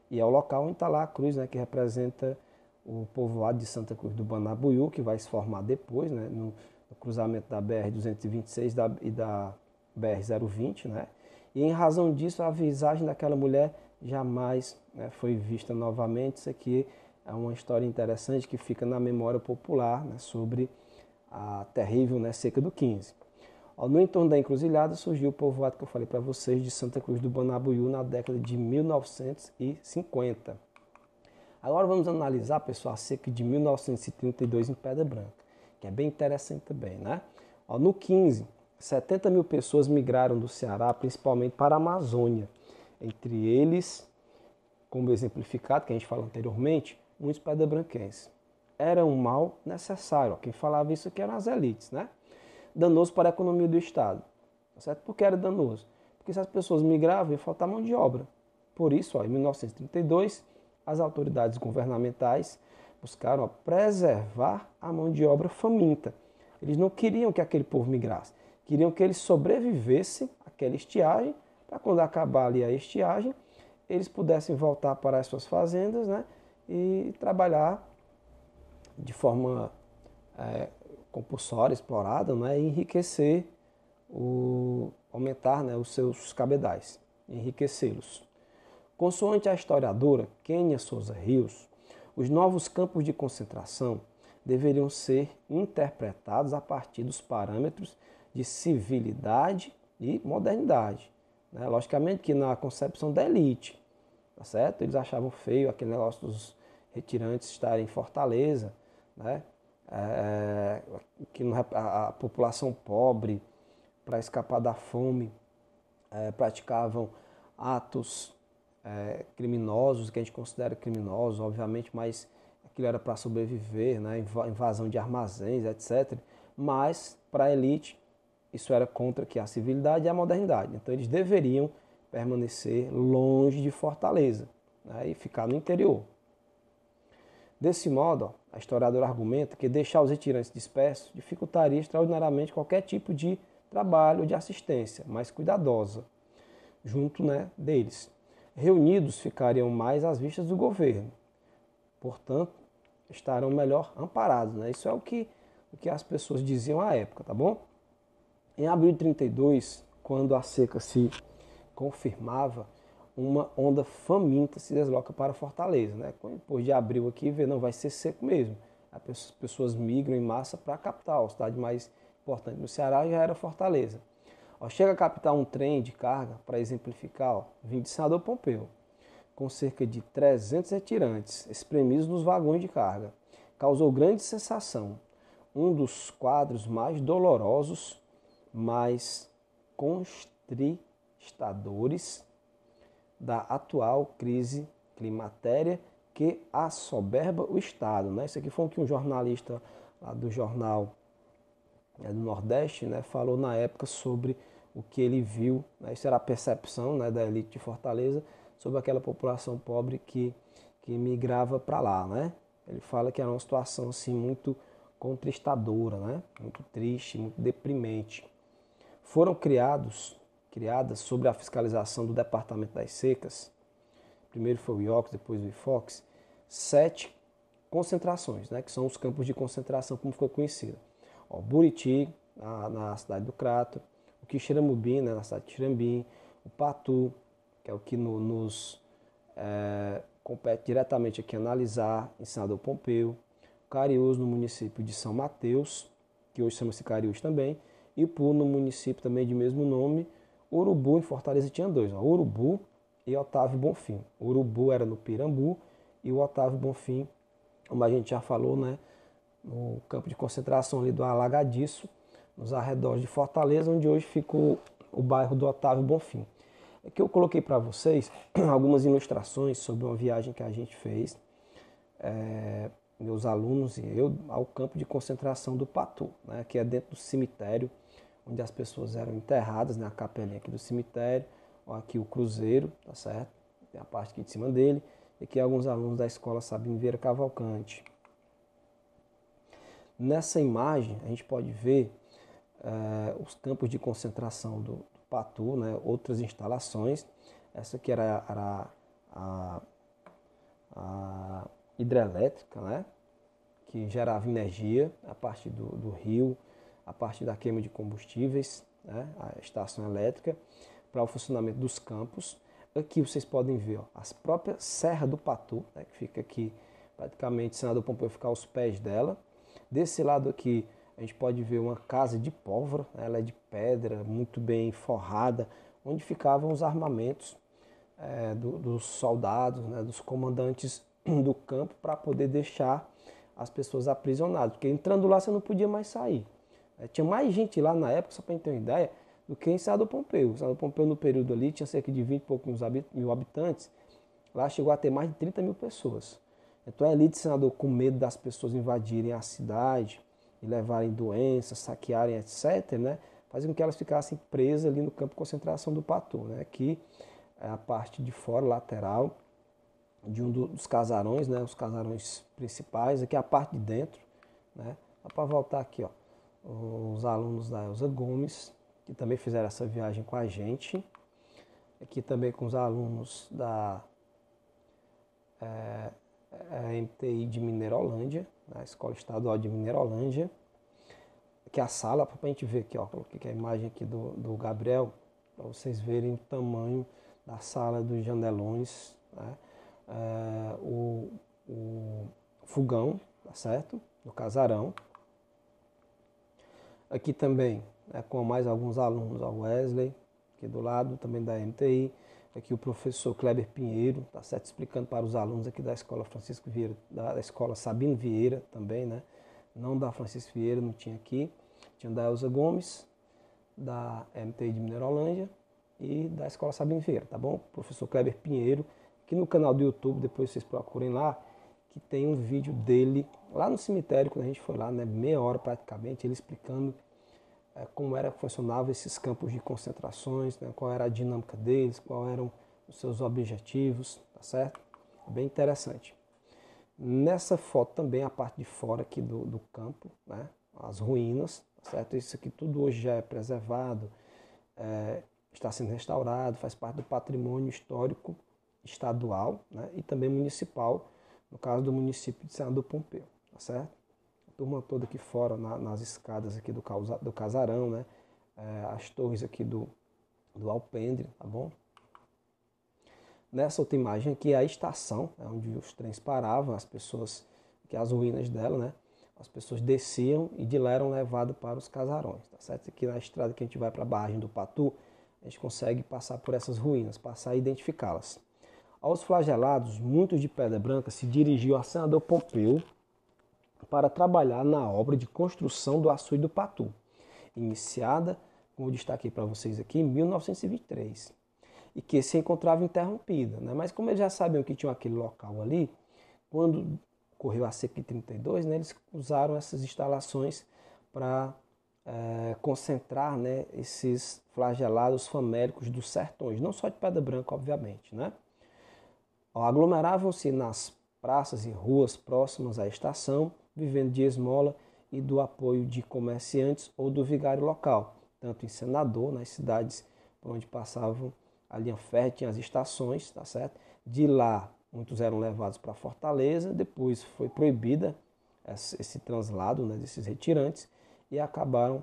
E é o local onde está lá a cruz, né, que representa o povoado de Santa Cruz do Banabuiú, que vai se formar depois, né, no cruzamento da BR-226 e da BR-020, né? E em razão disso, a visagem daquela mulher jamais, né, foi vista novamente. Isso aqui é uma história interessante que fica na memória popular, né, sobre a terrível, né, seca do 15. No entorno da encruzilhada surgiu o povoado que eu falei para vocês de Santa Cruz do Banabuiú na década de 1950. Agora vamos analisar, pessoal, a seca de 1932 em Pedra Branca, que é bem interessante também, né? No 15, 70 mil pessoas migraram do Ceará, principalmente para a Amazônia. Entre eles, como exemplificado, que a gente falou anteriormente, muitos pedra-branquenses. Era um mal necessário. Quem falava isso aqui eram as elites, né? Danoso para a economia do Estado. Certo? Por que era danoso? Porque se as pessoas migravam, ia faltar mão de obra. Por isso, em 1932, as autoridades governamentais buscaram preservar a mão de obra faminta. Eles não queriam que aquele povo migrasse, queriam que eles sobrevivessem àquela estiagem, para quando acabar ali a estiagem, eles pudessem voltar para as suas fazendas, né, e trabalhar de forma compulsória, explorada, né, e enriquecer, aumentar, né, os seus cabedais, enriquecê-los. Consoante a historiadora Kênia Souza Rios, os novos campos de concentração deveriam ser interpretados a partir dos parâmetros de civilidade e modernidade. Né? Logicamente que na concepção da elite, tá certo? Eles achavam feio aquele negócio dos retirantes estarem em Fortaleza, né? Que a população pobre, para escapar da fome, praticavam atos criminosos, que a gente considera criminosos, obviamente, mas aquilo era para sobreviver, né? Invasão de armazéns, etc. Mas, para a elite, isso era contra que a civilidade e a modernidade. Então, eles deveriam permanecer longe de Fortaleza, né? E ficar no interior. Desse modo, a historiadora argumenta que deixar os retirantes dispersos dificultaria extraordinariamente qualquer tipo de trabalho de assistência mais cuidadosa junto, né, deles. Reunidos ficariam mais às vistas do governo, portanto, estarão melhor amparados. Né? Isso é o que as pessoas diziam à época, tá bom? Em abril de 32, quando a seca se confirmava, uma onda faminta se desloca para Fortaleza. Né? Depois de abril aqui, vê, não vai ser seco mesmo. As pessoas migram em massa para a capital, a cidade mais importante do Ceará já era Fortaleza. Chega a capital um trem de carga, para exemplificar, vindo de Senador Pompeu, com cerca de 300 retirantes espremidos nos vagões de carga. Causou grande sensação. Um dos quadros mais dolorosos, mais constristadores da atual crise climatéria que assoberba o Estado. Né? Isso aqui foi o que um jornalista lá do jornal do Nordeste, né, falou na época sobre o que ele viu. Né? Isso era a percepção, né, da elite de Fortaleza sobre aquela população pobre que migrava para lá. Né? Ele fala que era uma situação assim, muito contristadora, né? Muito triste, muito deprimente. Foram criadas sobre a fiscalização do Departamento das Secas, primeiro foi o IOCS, depois o IFOX, 7 concentrações, né, que são os campos de concentração, como ficou conhecido. Buriti, na cidade do Crato, o Quixeramobim, né, na cidade de Xiramim, o Patu, que é o que nos compete diretamente aqui analisar, em Senador Pompeu, o Cariús, no município de São Mateus, que hoje chama-se Cariús também, Ipu, no município também de mesmo nome, Urubu, em Fortaleza tinha 2, Urubu e Otávio Bonfim. O Urubu era no Pirambu e o Otávio Bonfim, como a gente já falou, né, no campo de concentração ali do Alagadiço, nos arredores de Fortaleza, onde hoje fica o bairro do Otávio Bonfim. Aqui eu coloquei para vocês algumas ilustrações sobre uma viagem que a gente fez, meus alunos e eu, ao campo de concentração do Patu, né, que é dentro do cemitério, onde as pessoas eram enterradas, né, a capelinha aqui do cemitério, aqui o cruzeiro, tá certo? Tem a parte aqui de cima dele, e aqui alguns alunos da escola Sabino Vieira Cavalcante. Nessa imagem a gente pode ver os campos de concentração do Patu, né, outras instalações. Essa aqui era a hidrelétrica, né, que gerava energia a partir do rio, a partir da queima de combustíveis, né, a estação elétrica, para o funcionamento dos campos. Aqui vocês podem ver as próprias Serra do Patu, né, que fica aqui praticamente, Senador Pompeu fica aos pés dela. Desse lado aqui a gente pode ver uma casa de pólvora, né? Ela é de pedra, muito bem forrada, onde ficavam os armamentos dos soldados, né? Dos comandantes do campo, para poder deixar as pessoas aprisionadas, porque entrando lá você não podia mais sair. Tinha mais gente lá na época, só para a gente ter uma ideia, do que em Senador Pompeu. Senador Pompeu, no período ali, tinha cerca de 20 e poucos mil habitantes. Lá chegou a ter mais de 30 mil pessoas. Então a elite senador, com medo das pessoas invadirem a cidade e levarem doenças, saquearem, etc., né, fazia com que elas ficassem presas ali no campo de concentração do Patu, né, que é a parte de fora, lateral, de um dos casarões, né, os casarões principais. Aqui é a parte de dentro. Né. Dá para voltar aqui, ó, os alunos da Elza Gomes, que também fizeram essa viagem com a gente. Aqui também com os alunos da MTI de Mineirolândia, a Escola Estadual de Mineirolândia. Aqui é a sala, para a gente ver aqui, ó, coloquei aqui a imagem aqui do Gabriel, para vocês verem o tamanho da sala dos janelões, né? O fogão, tá certo? Do casarão. Aqui também, né, com mais alguns alunos, a Wesley, aqui do lado, também da MTI. Aqui o professor Kleber Pinheiro, tá certo? Explicando para os alunos aqui da Escola Francisco Vieira, da Escola Sabino Vieira também, né? Não da Francisco Vieira, não tinha aqui. Tinha da Elza Gomes, da MTI de Mineirolândia e da Escola Sabino Vieira, tá bom? Professor Kleber Pinheiro, aqui no canal do YouTube, depois vocês procurem lá, que tem um vídeo dele lá no cemitério, quando a gente foi lá, né? Meia hora praticamente, ele explicando como era que funcionavam esses campos de concentrações, né, qual era a dinâmica deles, quais eram os seus objetivos, tá certo? Bem interessante. Nessa foto também a parte de fora aqui do campo, né, as ruínas, tá certo? Isso aqui tudo hoje já é preservado, está sendo restaurado, faz parte do patrimônio histórico estadual, né, e também municipal, no caso do município de Senador Pompeu, tá certo? Turma toda aqui fora, nas escadas aqui do casarão, né? As torres aqui do alpendre, tá bom? Nessa outra imagem aqui é a estação, onde os trens paravam, as pessoas, que as ruínas dela, né? As pessoas desciam e de lá eram levadas para os casarões, tá certo? Aqui na estrada que a gente vai para a barragem do Patu, a gente consegue passar por essas ruínas, passar e identificá-las. Aos flagelados, muitos de Pedra Branca se dirigiam a Senador Pompeu para trabalhar na obra de construção do Açude do Patu, iniciada, como eu destaquei para vocês aqui, em 1923, e que se encontrava interrompida. Né? Mas como eles já sabiam que tinha aquele local ali, quando ocorreu a seca de 32, né, eles usaram essas instalações para concentrar, né, esses flagelados famélicos dos sertões, não só de Pedra Branca, obviamente. Né? Aglomeravam-se nas praças e ruas próximas à estação, vivendo de esmola e do apoio de comerciantes ou do vigário local, tanto em Senador, nas cidades por onde passavam a linha férrea, tinha as estações, tá certo? De lá, muitos eram levados para Fortaleza, depois foi proibida esse translado, né, desses retirantes, e acabaram,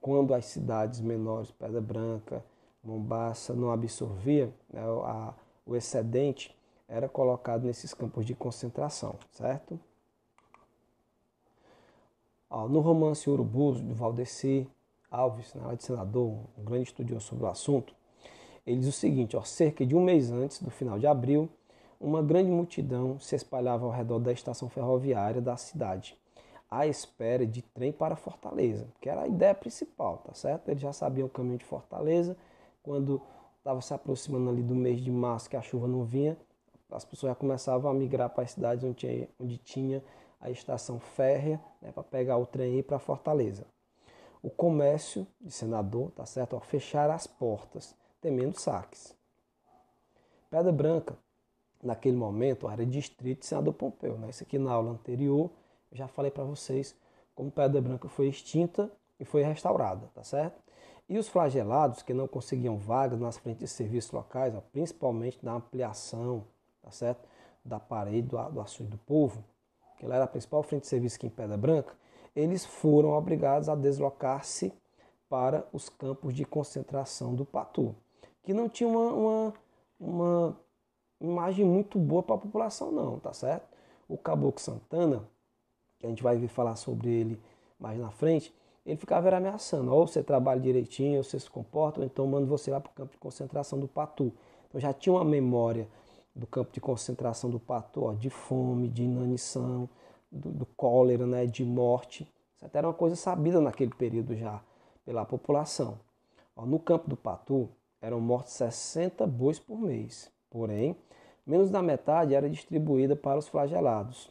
quando as cidades menores, Pedra Branca, Mombaça, não absorvia, né, o excedente, era colocado nesses campos de concentração, certo? No romance Urubu, de Valdeci Alves, lá de Senador, um grande estudioso sobre o assunto, ele diz o seguinte, cerca de um mês antes do final de abril, uma grande multidão se espalhava ao redor da estação ferroviária da cidade, à espera de trem para Fortaleza, que era a ideia principal, tá certo? Eles já sabiam o caminho de Fortaleza, quando estava se aproximando ali do mês de março, que a chuva não vinha, as pessoas já começavam a migrar para as cidades onde tinha a estação férrea, né, para pegar o trem e ir para Fortaleza. O comércio de Senador, tá certo? Fechar as portas, temendo saques. Pedra Branca, naquele momento, era distrito de Senador Pompeu. Né? Isso aqui na aula anterior, eu já falei para vocês como Pedra Branca foi extinta e foi restaurada, tá certo? E os flagelados, que não conseguiam vagas nas frentes de serviços locais, principalmente na ampliação, tá certo? Da parede do Açude do Povo, que ela era a principal frente de serviço aqui em Pedra Branca, eles foram obrigados a deslocar-se para os campos de concentração do Patu, que não tinha uma imagem muito boa para a população não, tá certo? O Caboclo Santana, que a gente vai vir falar sobre ele mais na frente, ele ficava era ameaçando, ou você trabalha direitinho, ou você se comporta, ou então manda você lá para o campo de concentração do Patu. Então já tinha uma memória do campo de concentração do Patu, ó, de fome, de inanição, do cólera, né, de morte. Isso até era uma coisa sabida naquele período já pela população. Ó, no campo do Patu eram mortos 60 bois por mês, porém, menos da metade era distribuída para os flagelados.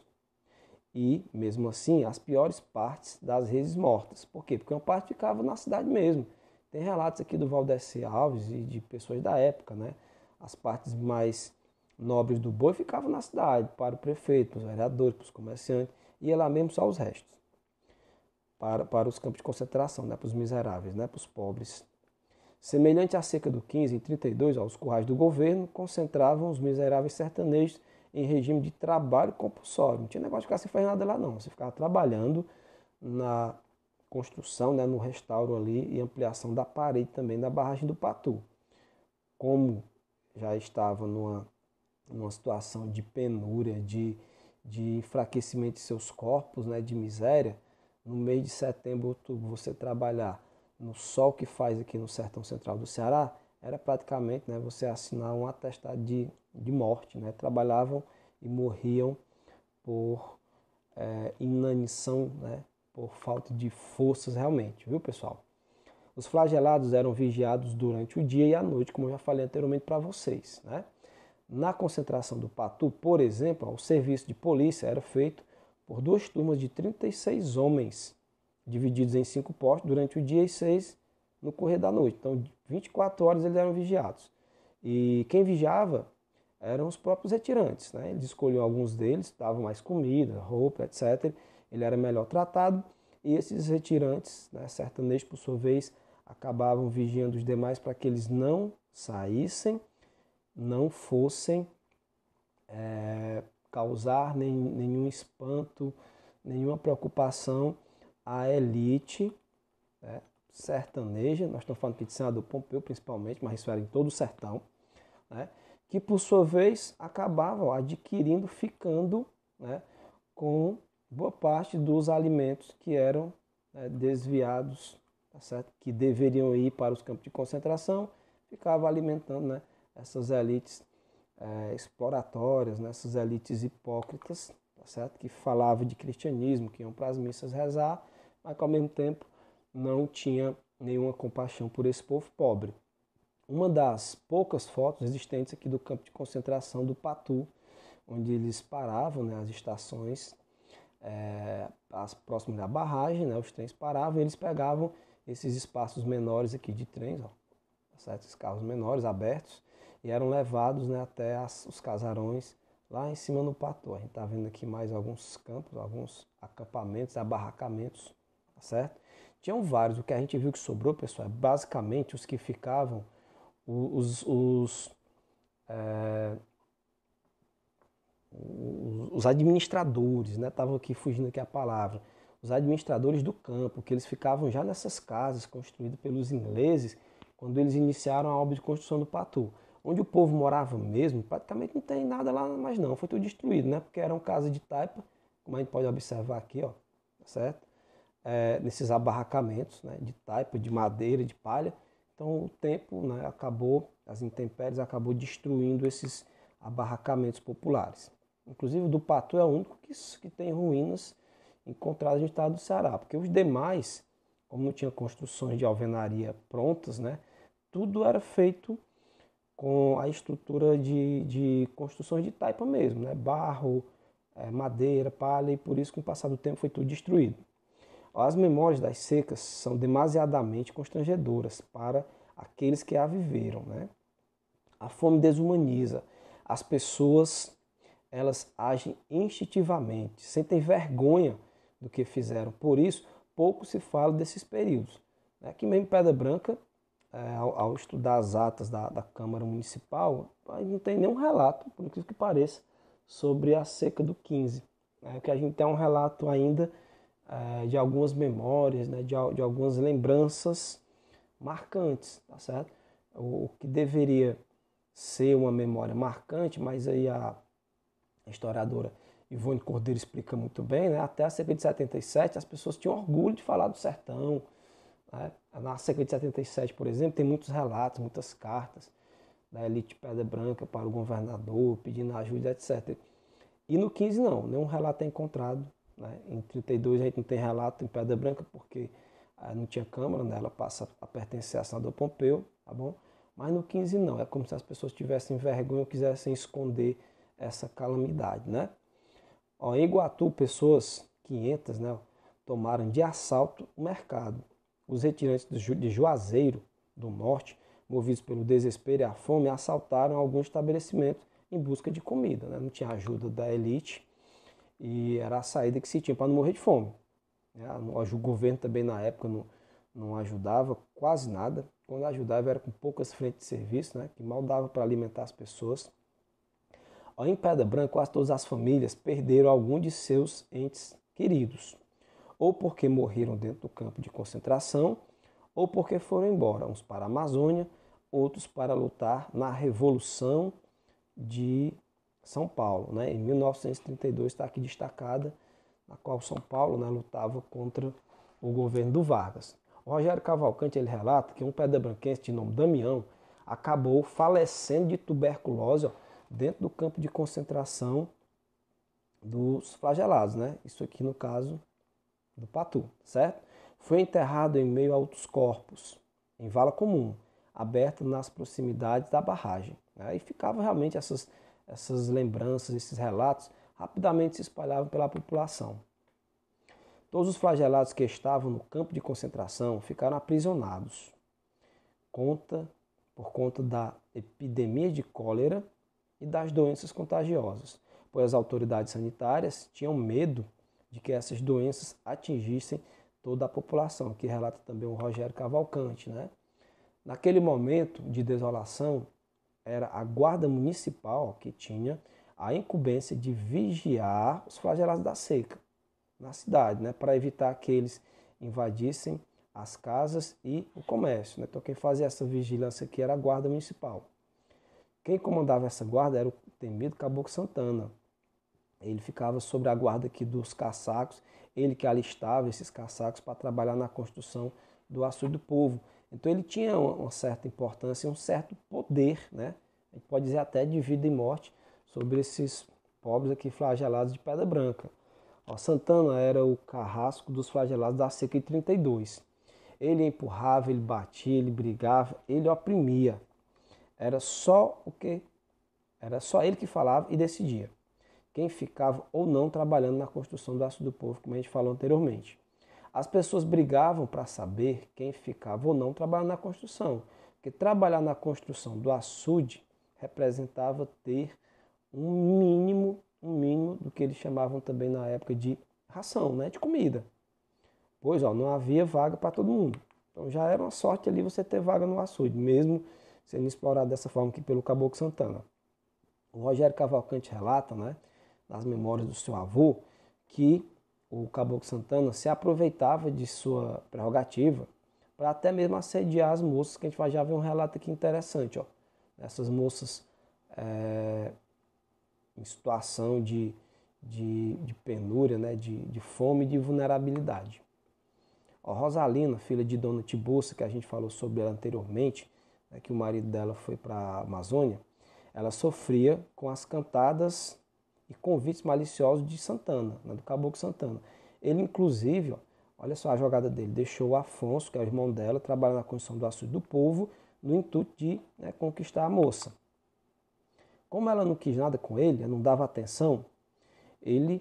E, mesmo assim, as piores partes das reses mortas. Por quê? Porque uma parte ficava na cidade mesmo. Tem relatos aqui do Valdeci Alves e de pessoas da época, né? As partes mais nobres do boi ficavam na cidade, para o prefeito, para os vereadores, para os comerciantes, e lá mesmo só os restos, para os campos de concentração, né? Para os miseráveis, né? Para os pobres. Semelhante à seca do 15, em 32, os currais do governo concentravam os miseráveis sertanejos em regime de trabalho compulsório. Não tinha negócio de ficar sem fazer nada lá não. Você ficava trabalhando na construção, né, no restauro ali e ampliação da parede também da barragem do Patu. Como já estava numa situação de penúria, de enfraquecimento de seus corpos, né, de miséria, no mês de setembro, outubro, você trabalhar no sol que faz aqui no sertão central do Ceará, era praticamente, né, você assinar um atestado de morte. Né? Trabalhavam e morriam por inanição, né? Por falta de forças realmente, viu pessoal? Os flagelados eram vigiados durante o dia e a noite, como eu já falei anteriormente para vocês. Né? Na concentração do Patu, por exemplo, o serviço de polícia era feito por duas turmas de 36 homens, divididos em 5 postos durante o dia e 6 no correr da noite. Então, 24 horas eles eram vigiados. E quem vigiava eram os próprios retirantes. Né? Eles escolhiam alguns deles, davam mais comida, roupa, etc. Ele era melhor tratado. E esses retirantes, né, sertanejos, por sua vez, acabavam vigiando os demais para que eles não saíssem, não fossem causar nenhum espanto, nenhuma preocupação à elite, né, sertaneja. Nós estamos falando aqui de Senador Pompeu principalmente, mas isso era em todo o sertão, né, que por sua vez acabavam adquirindo, ficando, né, com boa parte dos alimentos que eram, né, desviados, tá certo? Que deveriam ir para os campos de concentração, ficava alimentando, né, essas elites exploratórias, né, essas elites hipócritas, tá certo? Que falavam de cristianismo, que iam para as missas rezar, mas que ao mesmo tempo não tinha nenhuma compaixão por esse povo pobre. Uma das poucas fotos existentes aqui do campo de concentração do Patu, onde eles paravam, né, as estações as próximas da barragem, né, os trens paravam e eles pegavam esses espaços menores aqui de trens, ó, certo? Esses carros menores abertos, e eram levados, né, até os casarões lá em cima no Patu. A gente está vendo aqui mais alguns campos, alguns acampamentos, abarracamentos, tá certo? Tinham vários. O que a gente viu que sobrou, pessoal, é basicamente os que ficavam, os administradores, né? Estavam aqui fugindo aqui a palavra. Os administradores do campo, que eles ficavam já nessas casas construídas pelos ingleses quando eles iniciaram a obra de construção do Patu. Onde o povo morava mesmo, praticamente não tem nada lá mais não, foi tudo destruído, né? Porque eram casas de taipa, como a gente pode observar aqui, ó, certo? Nesses abarracamentos, né? De taipa, de madeira, de palha. Então o tempo, né, acabou, as intempéries acabou destruindo esses abarracamentos populares. Inclusive o do Patu é o único que tem ruínas encontradas no estado do Ceará, porque os demais, como não tinha construções de alvenaria prontas, né, tudo era feito com a estrutura de construções de taipa mesmo, né, barro, madeira, palha, e por isso com o passar do tempo foi tudo destruído. As memórias das secas são demasiadamente constrangedoras para aqueles que a viveram. Né? A fome desumaniza. As pessoas, elas agem instintivamente, sentem vergonha do que fizeram. Por isso, pouco se fala desses períodos. Aqui mesmo em Pedra Branca, ao estudar as atas da Câmara Municipal, não tem nenhum relato, por incrível que pareça, sobre a seca do 15. O que a gente tem é um relato ainda de algumas memórias, né, de algumas lembranças marcantes, tá certo? O que deveria ser uma memória marcante, mas aí a historiadora Ivone Cordeiro explica muito bem, né? Até a seca de 77 as pessoas tinham orgulho de falar do sertão, né? Na seca de 77, por exemplo, tem muitos relatos, muitas cartas da elite de Pedra Branca para o governador, pedindo ajuda, etc. E no 15 não, nenhum relato é encontrado. Né? Em 32 a gente não tem relato em Pedra Branca porque não tinha Câmara, né? Ela passa a pertencer a senador Pompeu, tá bom? Mas no 15 não, é como se as pessoas tivessem vergonha ou quisessem esconder essa calamidade, né? Ó, em Iguatu, pessoas 500, né, tomaram de assalto o mercado. Os retirantes de Juazeiro do Norte, movidos pelo desespero e a fome, assaltaram alguns estabelecimentos em busca de comida. Né? Não tinha ajuda da elite e era a saída que se tinha para não morrer de fome. Né? O governo também na época não ajudava quase nada. Quando ajudava era com poucas frentes de serviço, né? Que mal dava para alimentar as pessoas. Em Pedra Branca, quase todas as famílias perderam algum de seus entes queridos, ou porque morreram dentro do campo de concentração, ou porque foram embora, uns para a Amazônia, outros para lutar na Revolução de São Paulo. Né? Em 1932 está aqui destacada, na qual São Paulo, né, lutava contra o governo do Vargas. O Rogério Cavalcante ele relata que um pedra-branquense de nome Damião acabou falecendo de tuberculose dentro do campo de concentração dos flagelados, né? Isso aqui no caso do Patu, certo? Foi enterrado em meio a outros corpos, em vala comum, aberta nas proximidades da barragem. Né? E ficava realmente essas lembranças, esses relatos, rapidamente se espalhavam pela população. Todos os flagelados que estavam no campo de concentração ficaram aprisionados, por conta da epidemia de cólera e das doenças contagiosas, pois as autoridades sanitárias tinham medo de que essas doenças atingissem toda a população, que relata também o Rogério Cavalcante. Né? Naquele momento de desolação, era a guarda municipal que tinha a incumbência de vigiar os flagelados da seca na cidade, né? Para evitar que eles invadissem as casas e o comércio. Né? Então quem fazia essa vigilância aqui era a guarda municipal. Quem comandava essa guarda era o temido Caboclo Santana. Ele ficava sobre a guarda aqui dos caçacos, ele que alistava esses caçacos para trabalhar na construção do Açude do Povo. Então ele tinha uma certa importância, um certo poder, né? A gente pode dizer até de vida e morte sobre esses pobres aqui flagelados de Pedra Branca. Ó, Santana era o carrasco dos flagelados da seca de 32. Ele empurrava, ele batia, ele brigava, ele oprimia. Era só ele que falava e decidia quem ficava ou não trabalhando na construção do Açude do Povo, como a gente falou anteriormente. As pessoas brigavam para saber quem ficava ou não trabalhando na construção, porque trabalhar na construção do açude representava ter um mínimo do que eles chamavam também na época de ração, né, de comida. Pois não havia vaga para todo mundo. Então já era uma sorte ali você ter vaga no açude, mesmo sendo explorado dessa forma aqui pelo Caboclo Santana. O Rogério Cavalcante relata, né, nas memórias do seu avô, que o Caboclo Santana se aproveitava de sua prerrogativa para até mesmo assediar as moças, que a gente já vê um relato aqui interessante. Ó. Essas moças em situação de penúria, né, de fome e de vulnerabilidade. A Rosalina, filha de Dona Tiburcia, que a gente falou sobre ela anteriormente, né, que o marido dela foi para a Amazônia, ela sofria com as cantadas e convites maliciosos de Santana, né, do Caboclo Santana. Ele, inclusive, olha só a jogada dele, deixou o Afonso, que é o irmão dela, trabalhar na construção do Açude do Povo, no intuito de conquistar a moça. Como ela não quis nada com ele, não dava atenção, ele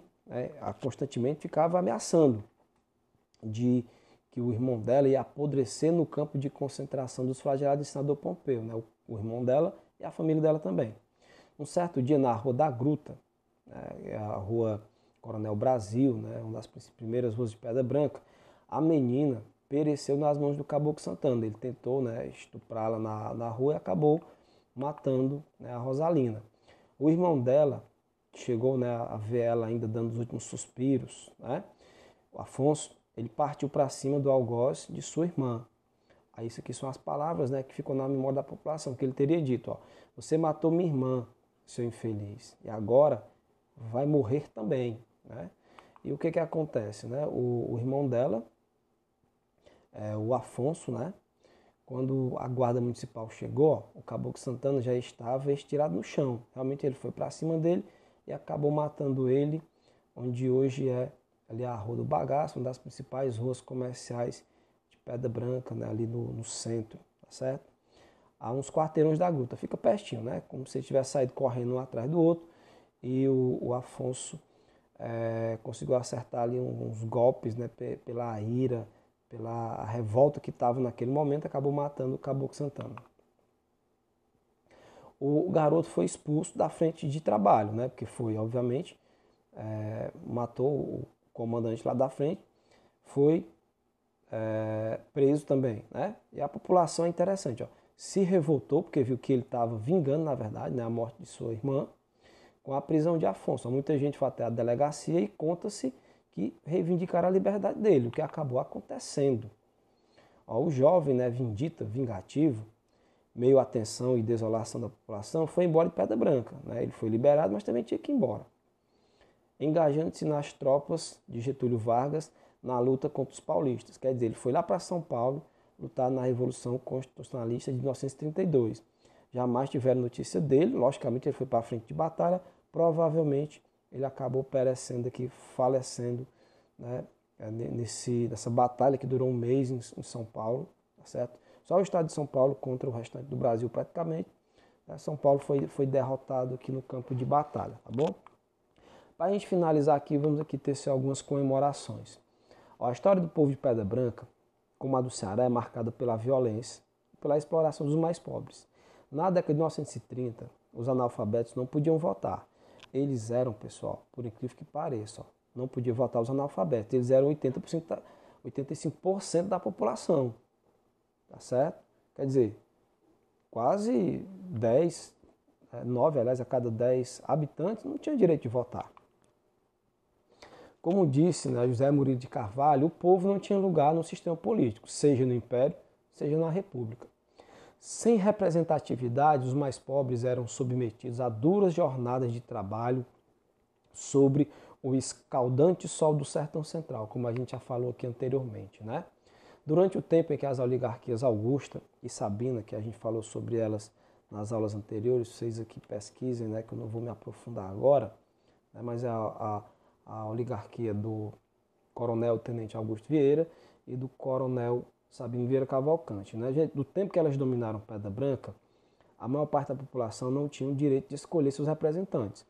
constantemente ficava ameaçando de que o irmão dela ia apodrecer no campo de concentração dos flagelados de senador Pompeu, né? O irmão dela e a família dela também. Um certo dia, na Rua da Gruta, a Rua Coronel Brasil, né? Uma das primeiras ruas de Pedra Branca, a menina pereceu nas mãos do Caboclo Santana. Ele tentou, né, estuprá-la na rua e acabou matando, né, a Rosalina. O irmão dela chegou, né, a ver ela ainda dando os últimos suspiros, né? O Afonso, ele partiu para cima do algoz de sua irmã. Aí isso aqui são as palavras, né, que ficam na memória da população, que ele teria dito, ó, você matou minha irmã, seu infeliz, e agora vai morrer também, né? E o que que acontece, né? O irmão dela, o Afonso, né? Quando a guarda municipal chegou, o Caboclo Santana já estava estirado no chão. Realmente ele foi para cima dele e acabou matando ele, onde hoje é ali a Rua do Bagaço, uma das principais ruas comerciais de Pedra Branca, né? Ali no centro, tá certo? A uns quarteirões da gruta, fica pertinho, né? Como se ele tivesse saído correndo um atrás do outro e o Afonso conseguiu acertar ali uns golpes, né? Pela ira, pela revolta que estava naquele momento, acabou matando o Caboclo Santana. O garoto foi expulso da frente de trabalho, né? Porque foi, obviamente, matou o comandante lá da frente, foi preso também, né? E a população é interessante, ó, se revoltou porque viu que ele estava vingando, na verdade, né, a morte de sua irmã, com a prisão de Afonso. Muita gente foi até a delegacia e conta-se que reivindicaram a liberdade dele, o que acabou acontecendo. Ó, o jovem, né, vingativo, meio à tensão e desolação da população, foi embora de Pedra Branca, né? Ele foi liberado, mas também tinha que ir embora, engajando-se nas tropas de Getúlio Vargas na luta contra os paulistas. Quer dizer, ele foi lá para São Paulo lutar na Revolução Constitucionalista de 1932. Jamais tiveram notícia dele, logicamente ele foi para a frente de batalha, provavelmente ele acabou perecendo aqui, falecendo, né, nessa batalha que durou um mês em São Paulo, tá certo? Só o estado de São Paulo contra o restante do Brasil praticamente. Né? São Paulo foi derrotado aqui no campo de batalha, tá bom? Para a gente finalizar aqui, vamos aqui tecer algumas comemorações. A história do povo de Pedra Branca, como a do Ceará, é marcada pela violência e pela exploração dos mais pobres. Na década de 1930, os analfabetos não podiam votar. Eles eram, pessoal, por incrível que pareça, não podiam votar os analfabetos. Eles eram 85% da população. Tá certo? Quer dizer, quase 9, aliás, a cada 10 habitantes não tinha direito de votar. Como disse, né, José Murilo de Carvalho, o povo não tinha lugar no sistema político, seja no Império, seja na República. Sem representatividade, os mais pobres eram submetidos a duras jornadas de trabalho sobre o escaldante sol do Sertão Central, como a gente já falou aqui anteriormente, né? Durante o tempo em que as oligarquias Augusta e Sabina, que a gente falou sobre elas nas aulas anteriores, vocês aqui pesquisem, né, que eu não vou me aprofundar agora, né, mas é a oligarquia do coronel Tenente Augusto Vieira e do coronel Sabino Vieira Cavalcante. Né? Do tempo que elas dominaram Pedra Branca, a maior parte da população não tinha o direito de escolher seus representantes.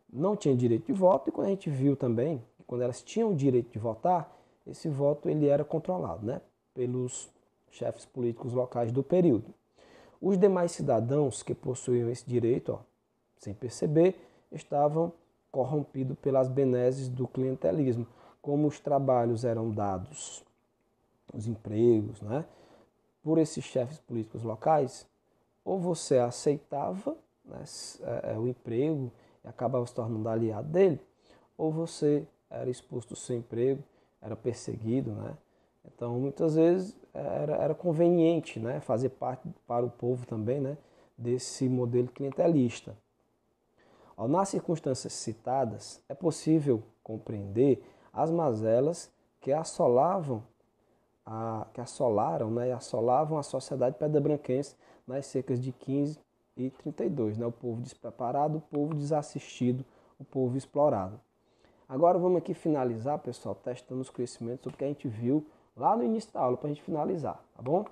Não tinha direito de voto, e quando a gente viu também, quando elas tinham o direito de votar, esse voto ele era controlado, né, pelos chefes políticos locais do período. Os demais cidadãos que possuíam esse direito, sem perceber, estavam corrompidos pelas benesses do clientelismo. Como os trabalhos eram dados, os empregos, né, por esses chefes políticos locais, ou você aceitava, né, o emprego e acabava se tornando aliado dele, ou você era expulso do seu emprego, era perseguido, né? Então, muitas vezes era conveniente, né, fazer parte para o povo também, né, desse modelo clientelista. Nas circunstâncias citadas, é possível compreender as mazelas que assolaram, né, e assolavam a sociedade pedra-branquense nas secas de 15 e 32. Né? O povo despreparado, o povo desassistido, o povo explorado. Agora vamos aqui finalizar, pessoal, testando os conhecimentos sobre o que a gente viu lá no início da aula, para a gente finalizar, tá bom?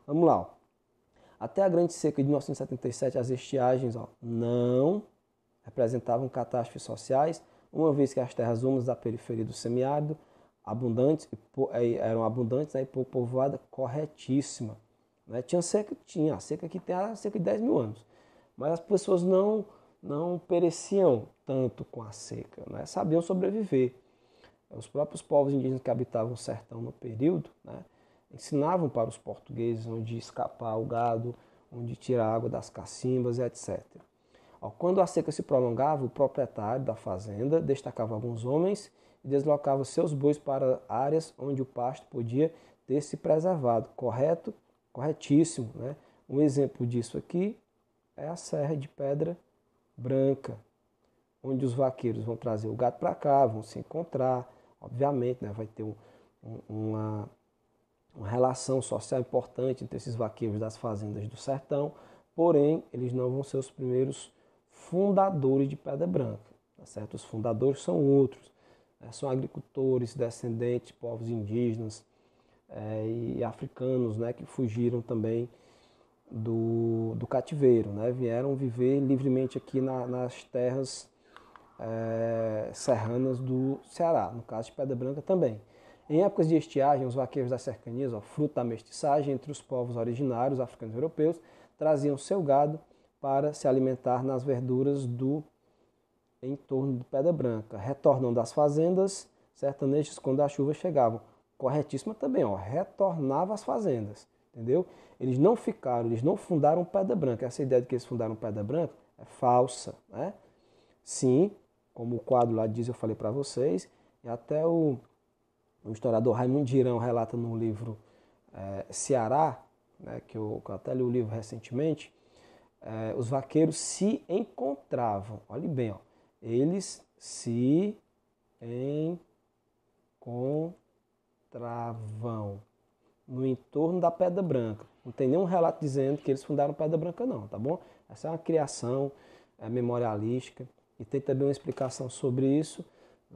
Vamos lá. Ó. Até a Grande Seca de 1977, as estiagens não representavam catástrofes sociais, uma vez que as terras úmidas da periferia do semiárido eram abundantes, né, e pouco povoada, corretíssima. Né? Tinha a seca que tem há cerca de 10 mil anos, mas as pessoas não pereciam tanto com a seca, né? Sabiam sobreviver. Os próprios povos indígenas que habitavam o sertão no período, né, ensinavam para os portugueses onde escapar o gado, onde tirar água das cacimbas, etc. Quando a seca se prolongava, o proprietário da fazenda destacava alguns homens e deslocava seus bois para áreas onde o pasto podia ter se preservado. Correto? Corretíssimo. Né? Um exemplo disso aqui é a Serra de Pedra Branca, onde os vaqueiros vão trazer o gado para cá, vão se encontrar, obviamente, né? Vai ter uma relação social importante entre esses vaqueiros das fazendas do sertão, porém, eles não vão ser os primeiros fundadores de Pedra Branca, tá certo? Os fundadores são outros, né? São agricultores, descendentes de povos indígenas e africanos, né? Que fugiram também do cativeiro, né? Vieram viver livremente aqui nas terras serranas do Ceará, no caso de Pedra Branca também. Em épocas de estiagem, os vaqueiros das cercanias, fruto da mestiçagem entre os povos originários africanos e europeus, traziam seu gado para se alimentar nas verduras do entorno de Pedra Branca, retornando das fazendas sertanejas quando as chuvas chegavam. Corretíssima também, retornava às fazendas, entendeu? Eles não ficaram, eles não fundaram Pedra Branca. Essa ideia de que eles fundaram Pedra Branca é falsa, né? Sim, como o quadro lá diz, eu falei para vocês, e até o historiador Raimundo Girão relata no livro Ceará, né, que eu até li o livro recentemente, os vaqueiros se encontravam, olhe bem, eles se encontravam no entorno da Pedra Branca. Não tem nenhum relato dizendo que eles fundaram Pedra Branca não, tá bom? Essa é uma criação memorialística e tem também uma explicação sobre isso.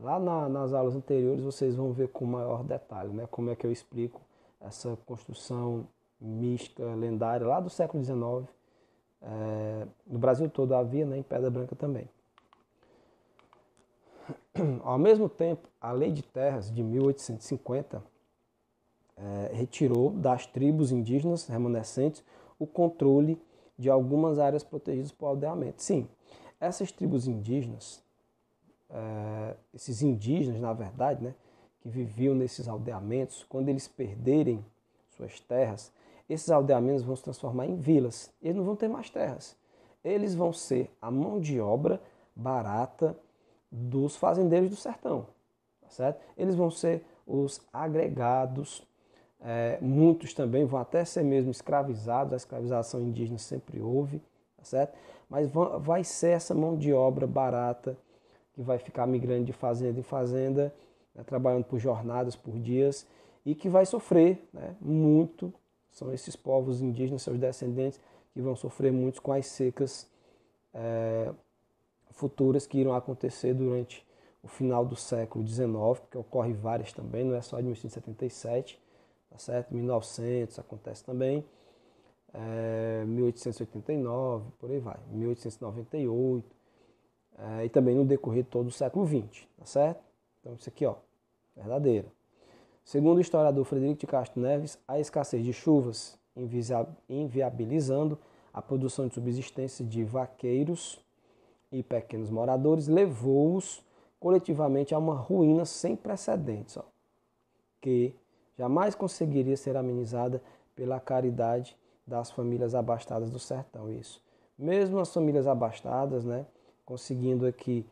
Lá nas aulas anteriores vocês vão ver com maior detalhe, né? Como é que eu explico essa construção mística, lendária, lá do século XIX. No Brasil todo havia, né? Em Pedra Branca também. Ao mesmo tempo, a Lei de Terras de 1850 retirou das tribos indígenas remanescentes o controle de algumas áreas protegidas por aldeamento. Sim, essas tribos indígenas, esses indígenas, na verdade, né, que viviam nesses aldeamentos, quando eles perderem suas terras, esses aldeamentos vão se transformar em vilas. Eles não vão ter mais terras. Eles vão ser a mão de obra barata dos fazendeiros do sertão, tá certo? Eles vão ser os agregados, muitos também vão até ser mesmo escravizados, a escravização indígena sempre houve, tá certo? Mas vai ser essa mão de obra barata que vai ficar migrando de fazenda em fazenda, né, trabalhando por jornadas, por dias, e que vai sofrer, né, muito. São esses povos indígenas, seus descendentes, que vão sofrer muito com as secas futuras que irão acontecer durante o final do século XIX, porque ocorre várias também, não é só de 1877, tá certo? 1900 acontece também, 1889, por aí vai, 1898, e também no decorrer de todo o século XX, tá certo? Então isso aqui, verdadeiro. Segundo o historiador Frederico de Castro Neves, a escassez de chuvas, inviabilizando a produção de subsistência de vaqueiros e pequenos moradores, levou-os coletivamente a uma ruína sem precedentes, que jamais conseguiria ser amenizada pela caridade das famílias abastadas do sertão. Isso. Mesmo as famílias abastadas, né, conseguindo aqui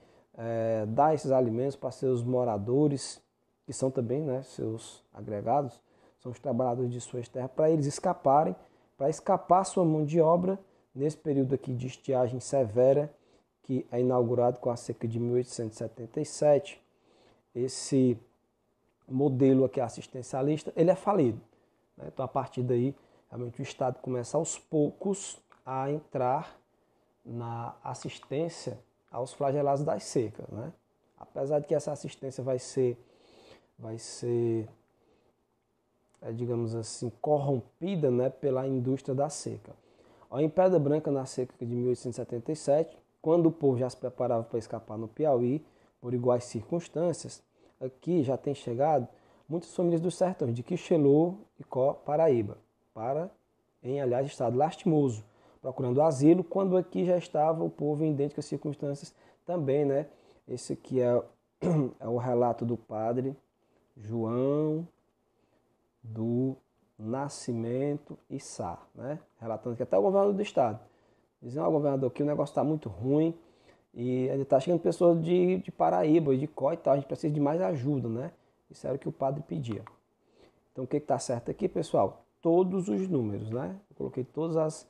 dar esses alimentos para seus moradores, que são também, né, seus agregados, são os trabalhadores de suas terras, para eles escaparem, para escapar sua mão de obra nesse período aqui de estiagem severa, que é inaugurado com a seca de 1877. Esse modelo aqui assistencialista, ele é falido, né? Então, a partir daí, realmente o Estado começa aos poucos a entrar na assistência aos flagelados das secas, né? Apesar de que essa assistência vai ser digamos assim, corrompida, né, pela indústria da seca. Em Pedra Branca, na seca de 1877, quando o povo já se preparava para escapar no Piauí, por iguais circunstâncias, aqui já tem chegado muitas famílias dos sertões, de Quixelô e Paraíba, aliás, estado lastimoso, procurando asilo, quando aqui já estava o povo em idênticas circunstâncias também, né? Esse aqui é o relato do padre João do Nascimento e Sá, né? Relatando que até o governador do estado dizendo, governador, que o negócio está muito ruim e ainda está chegando pessoas de Paraíba e de Có e tal, a gente precisa de mais ajuda, né? Isso era o que o padre pedia. Então o que está certo aqui, pessoal? Todos os números, né? Eu coloquei todas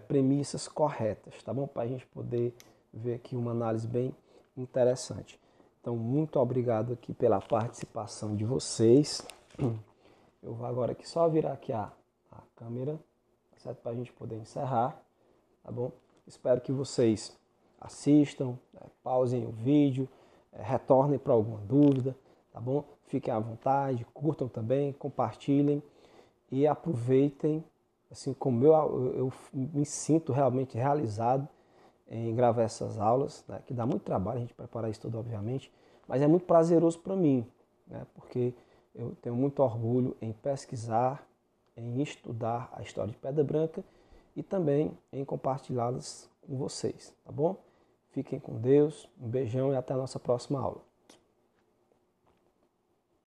premissas corretas, tá bom? Para a gente poder ver aqui uma análise bem interessante. Então, muito obrigado aqui pela participação de vocês. Eu vou agora aqui só virar aqui a câmera, certo? Para a gente poder encerrar, tá bom? Espero que vocês assistam, pausem o vídeo, retornem para alguma dúvida, tá bom? Fiquem à vontade, curtam também, compartilhem e aproveitem, assim como eu me sinto realmente realizado em gravar essas aulas, né? Que dá muito trabalho a gente preparar isso tudo, obviamente, mas é muito prazeroso para mim, né? Porque eu tenho muito orgulho em pesquisar, em estudar a história de Pedra Branca e também em compartilhá-las com vocês, tá bom? Fiquem com Deus, um beijão e até a nossa próxima aula.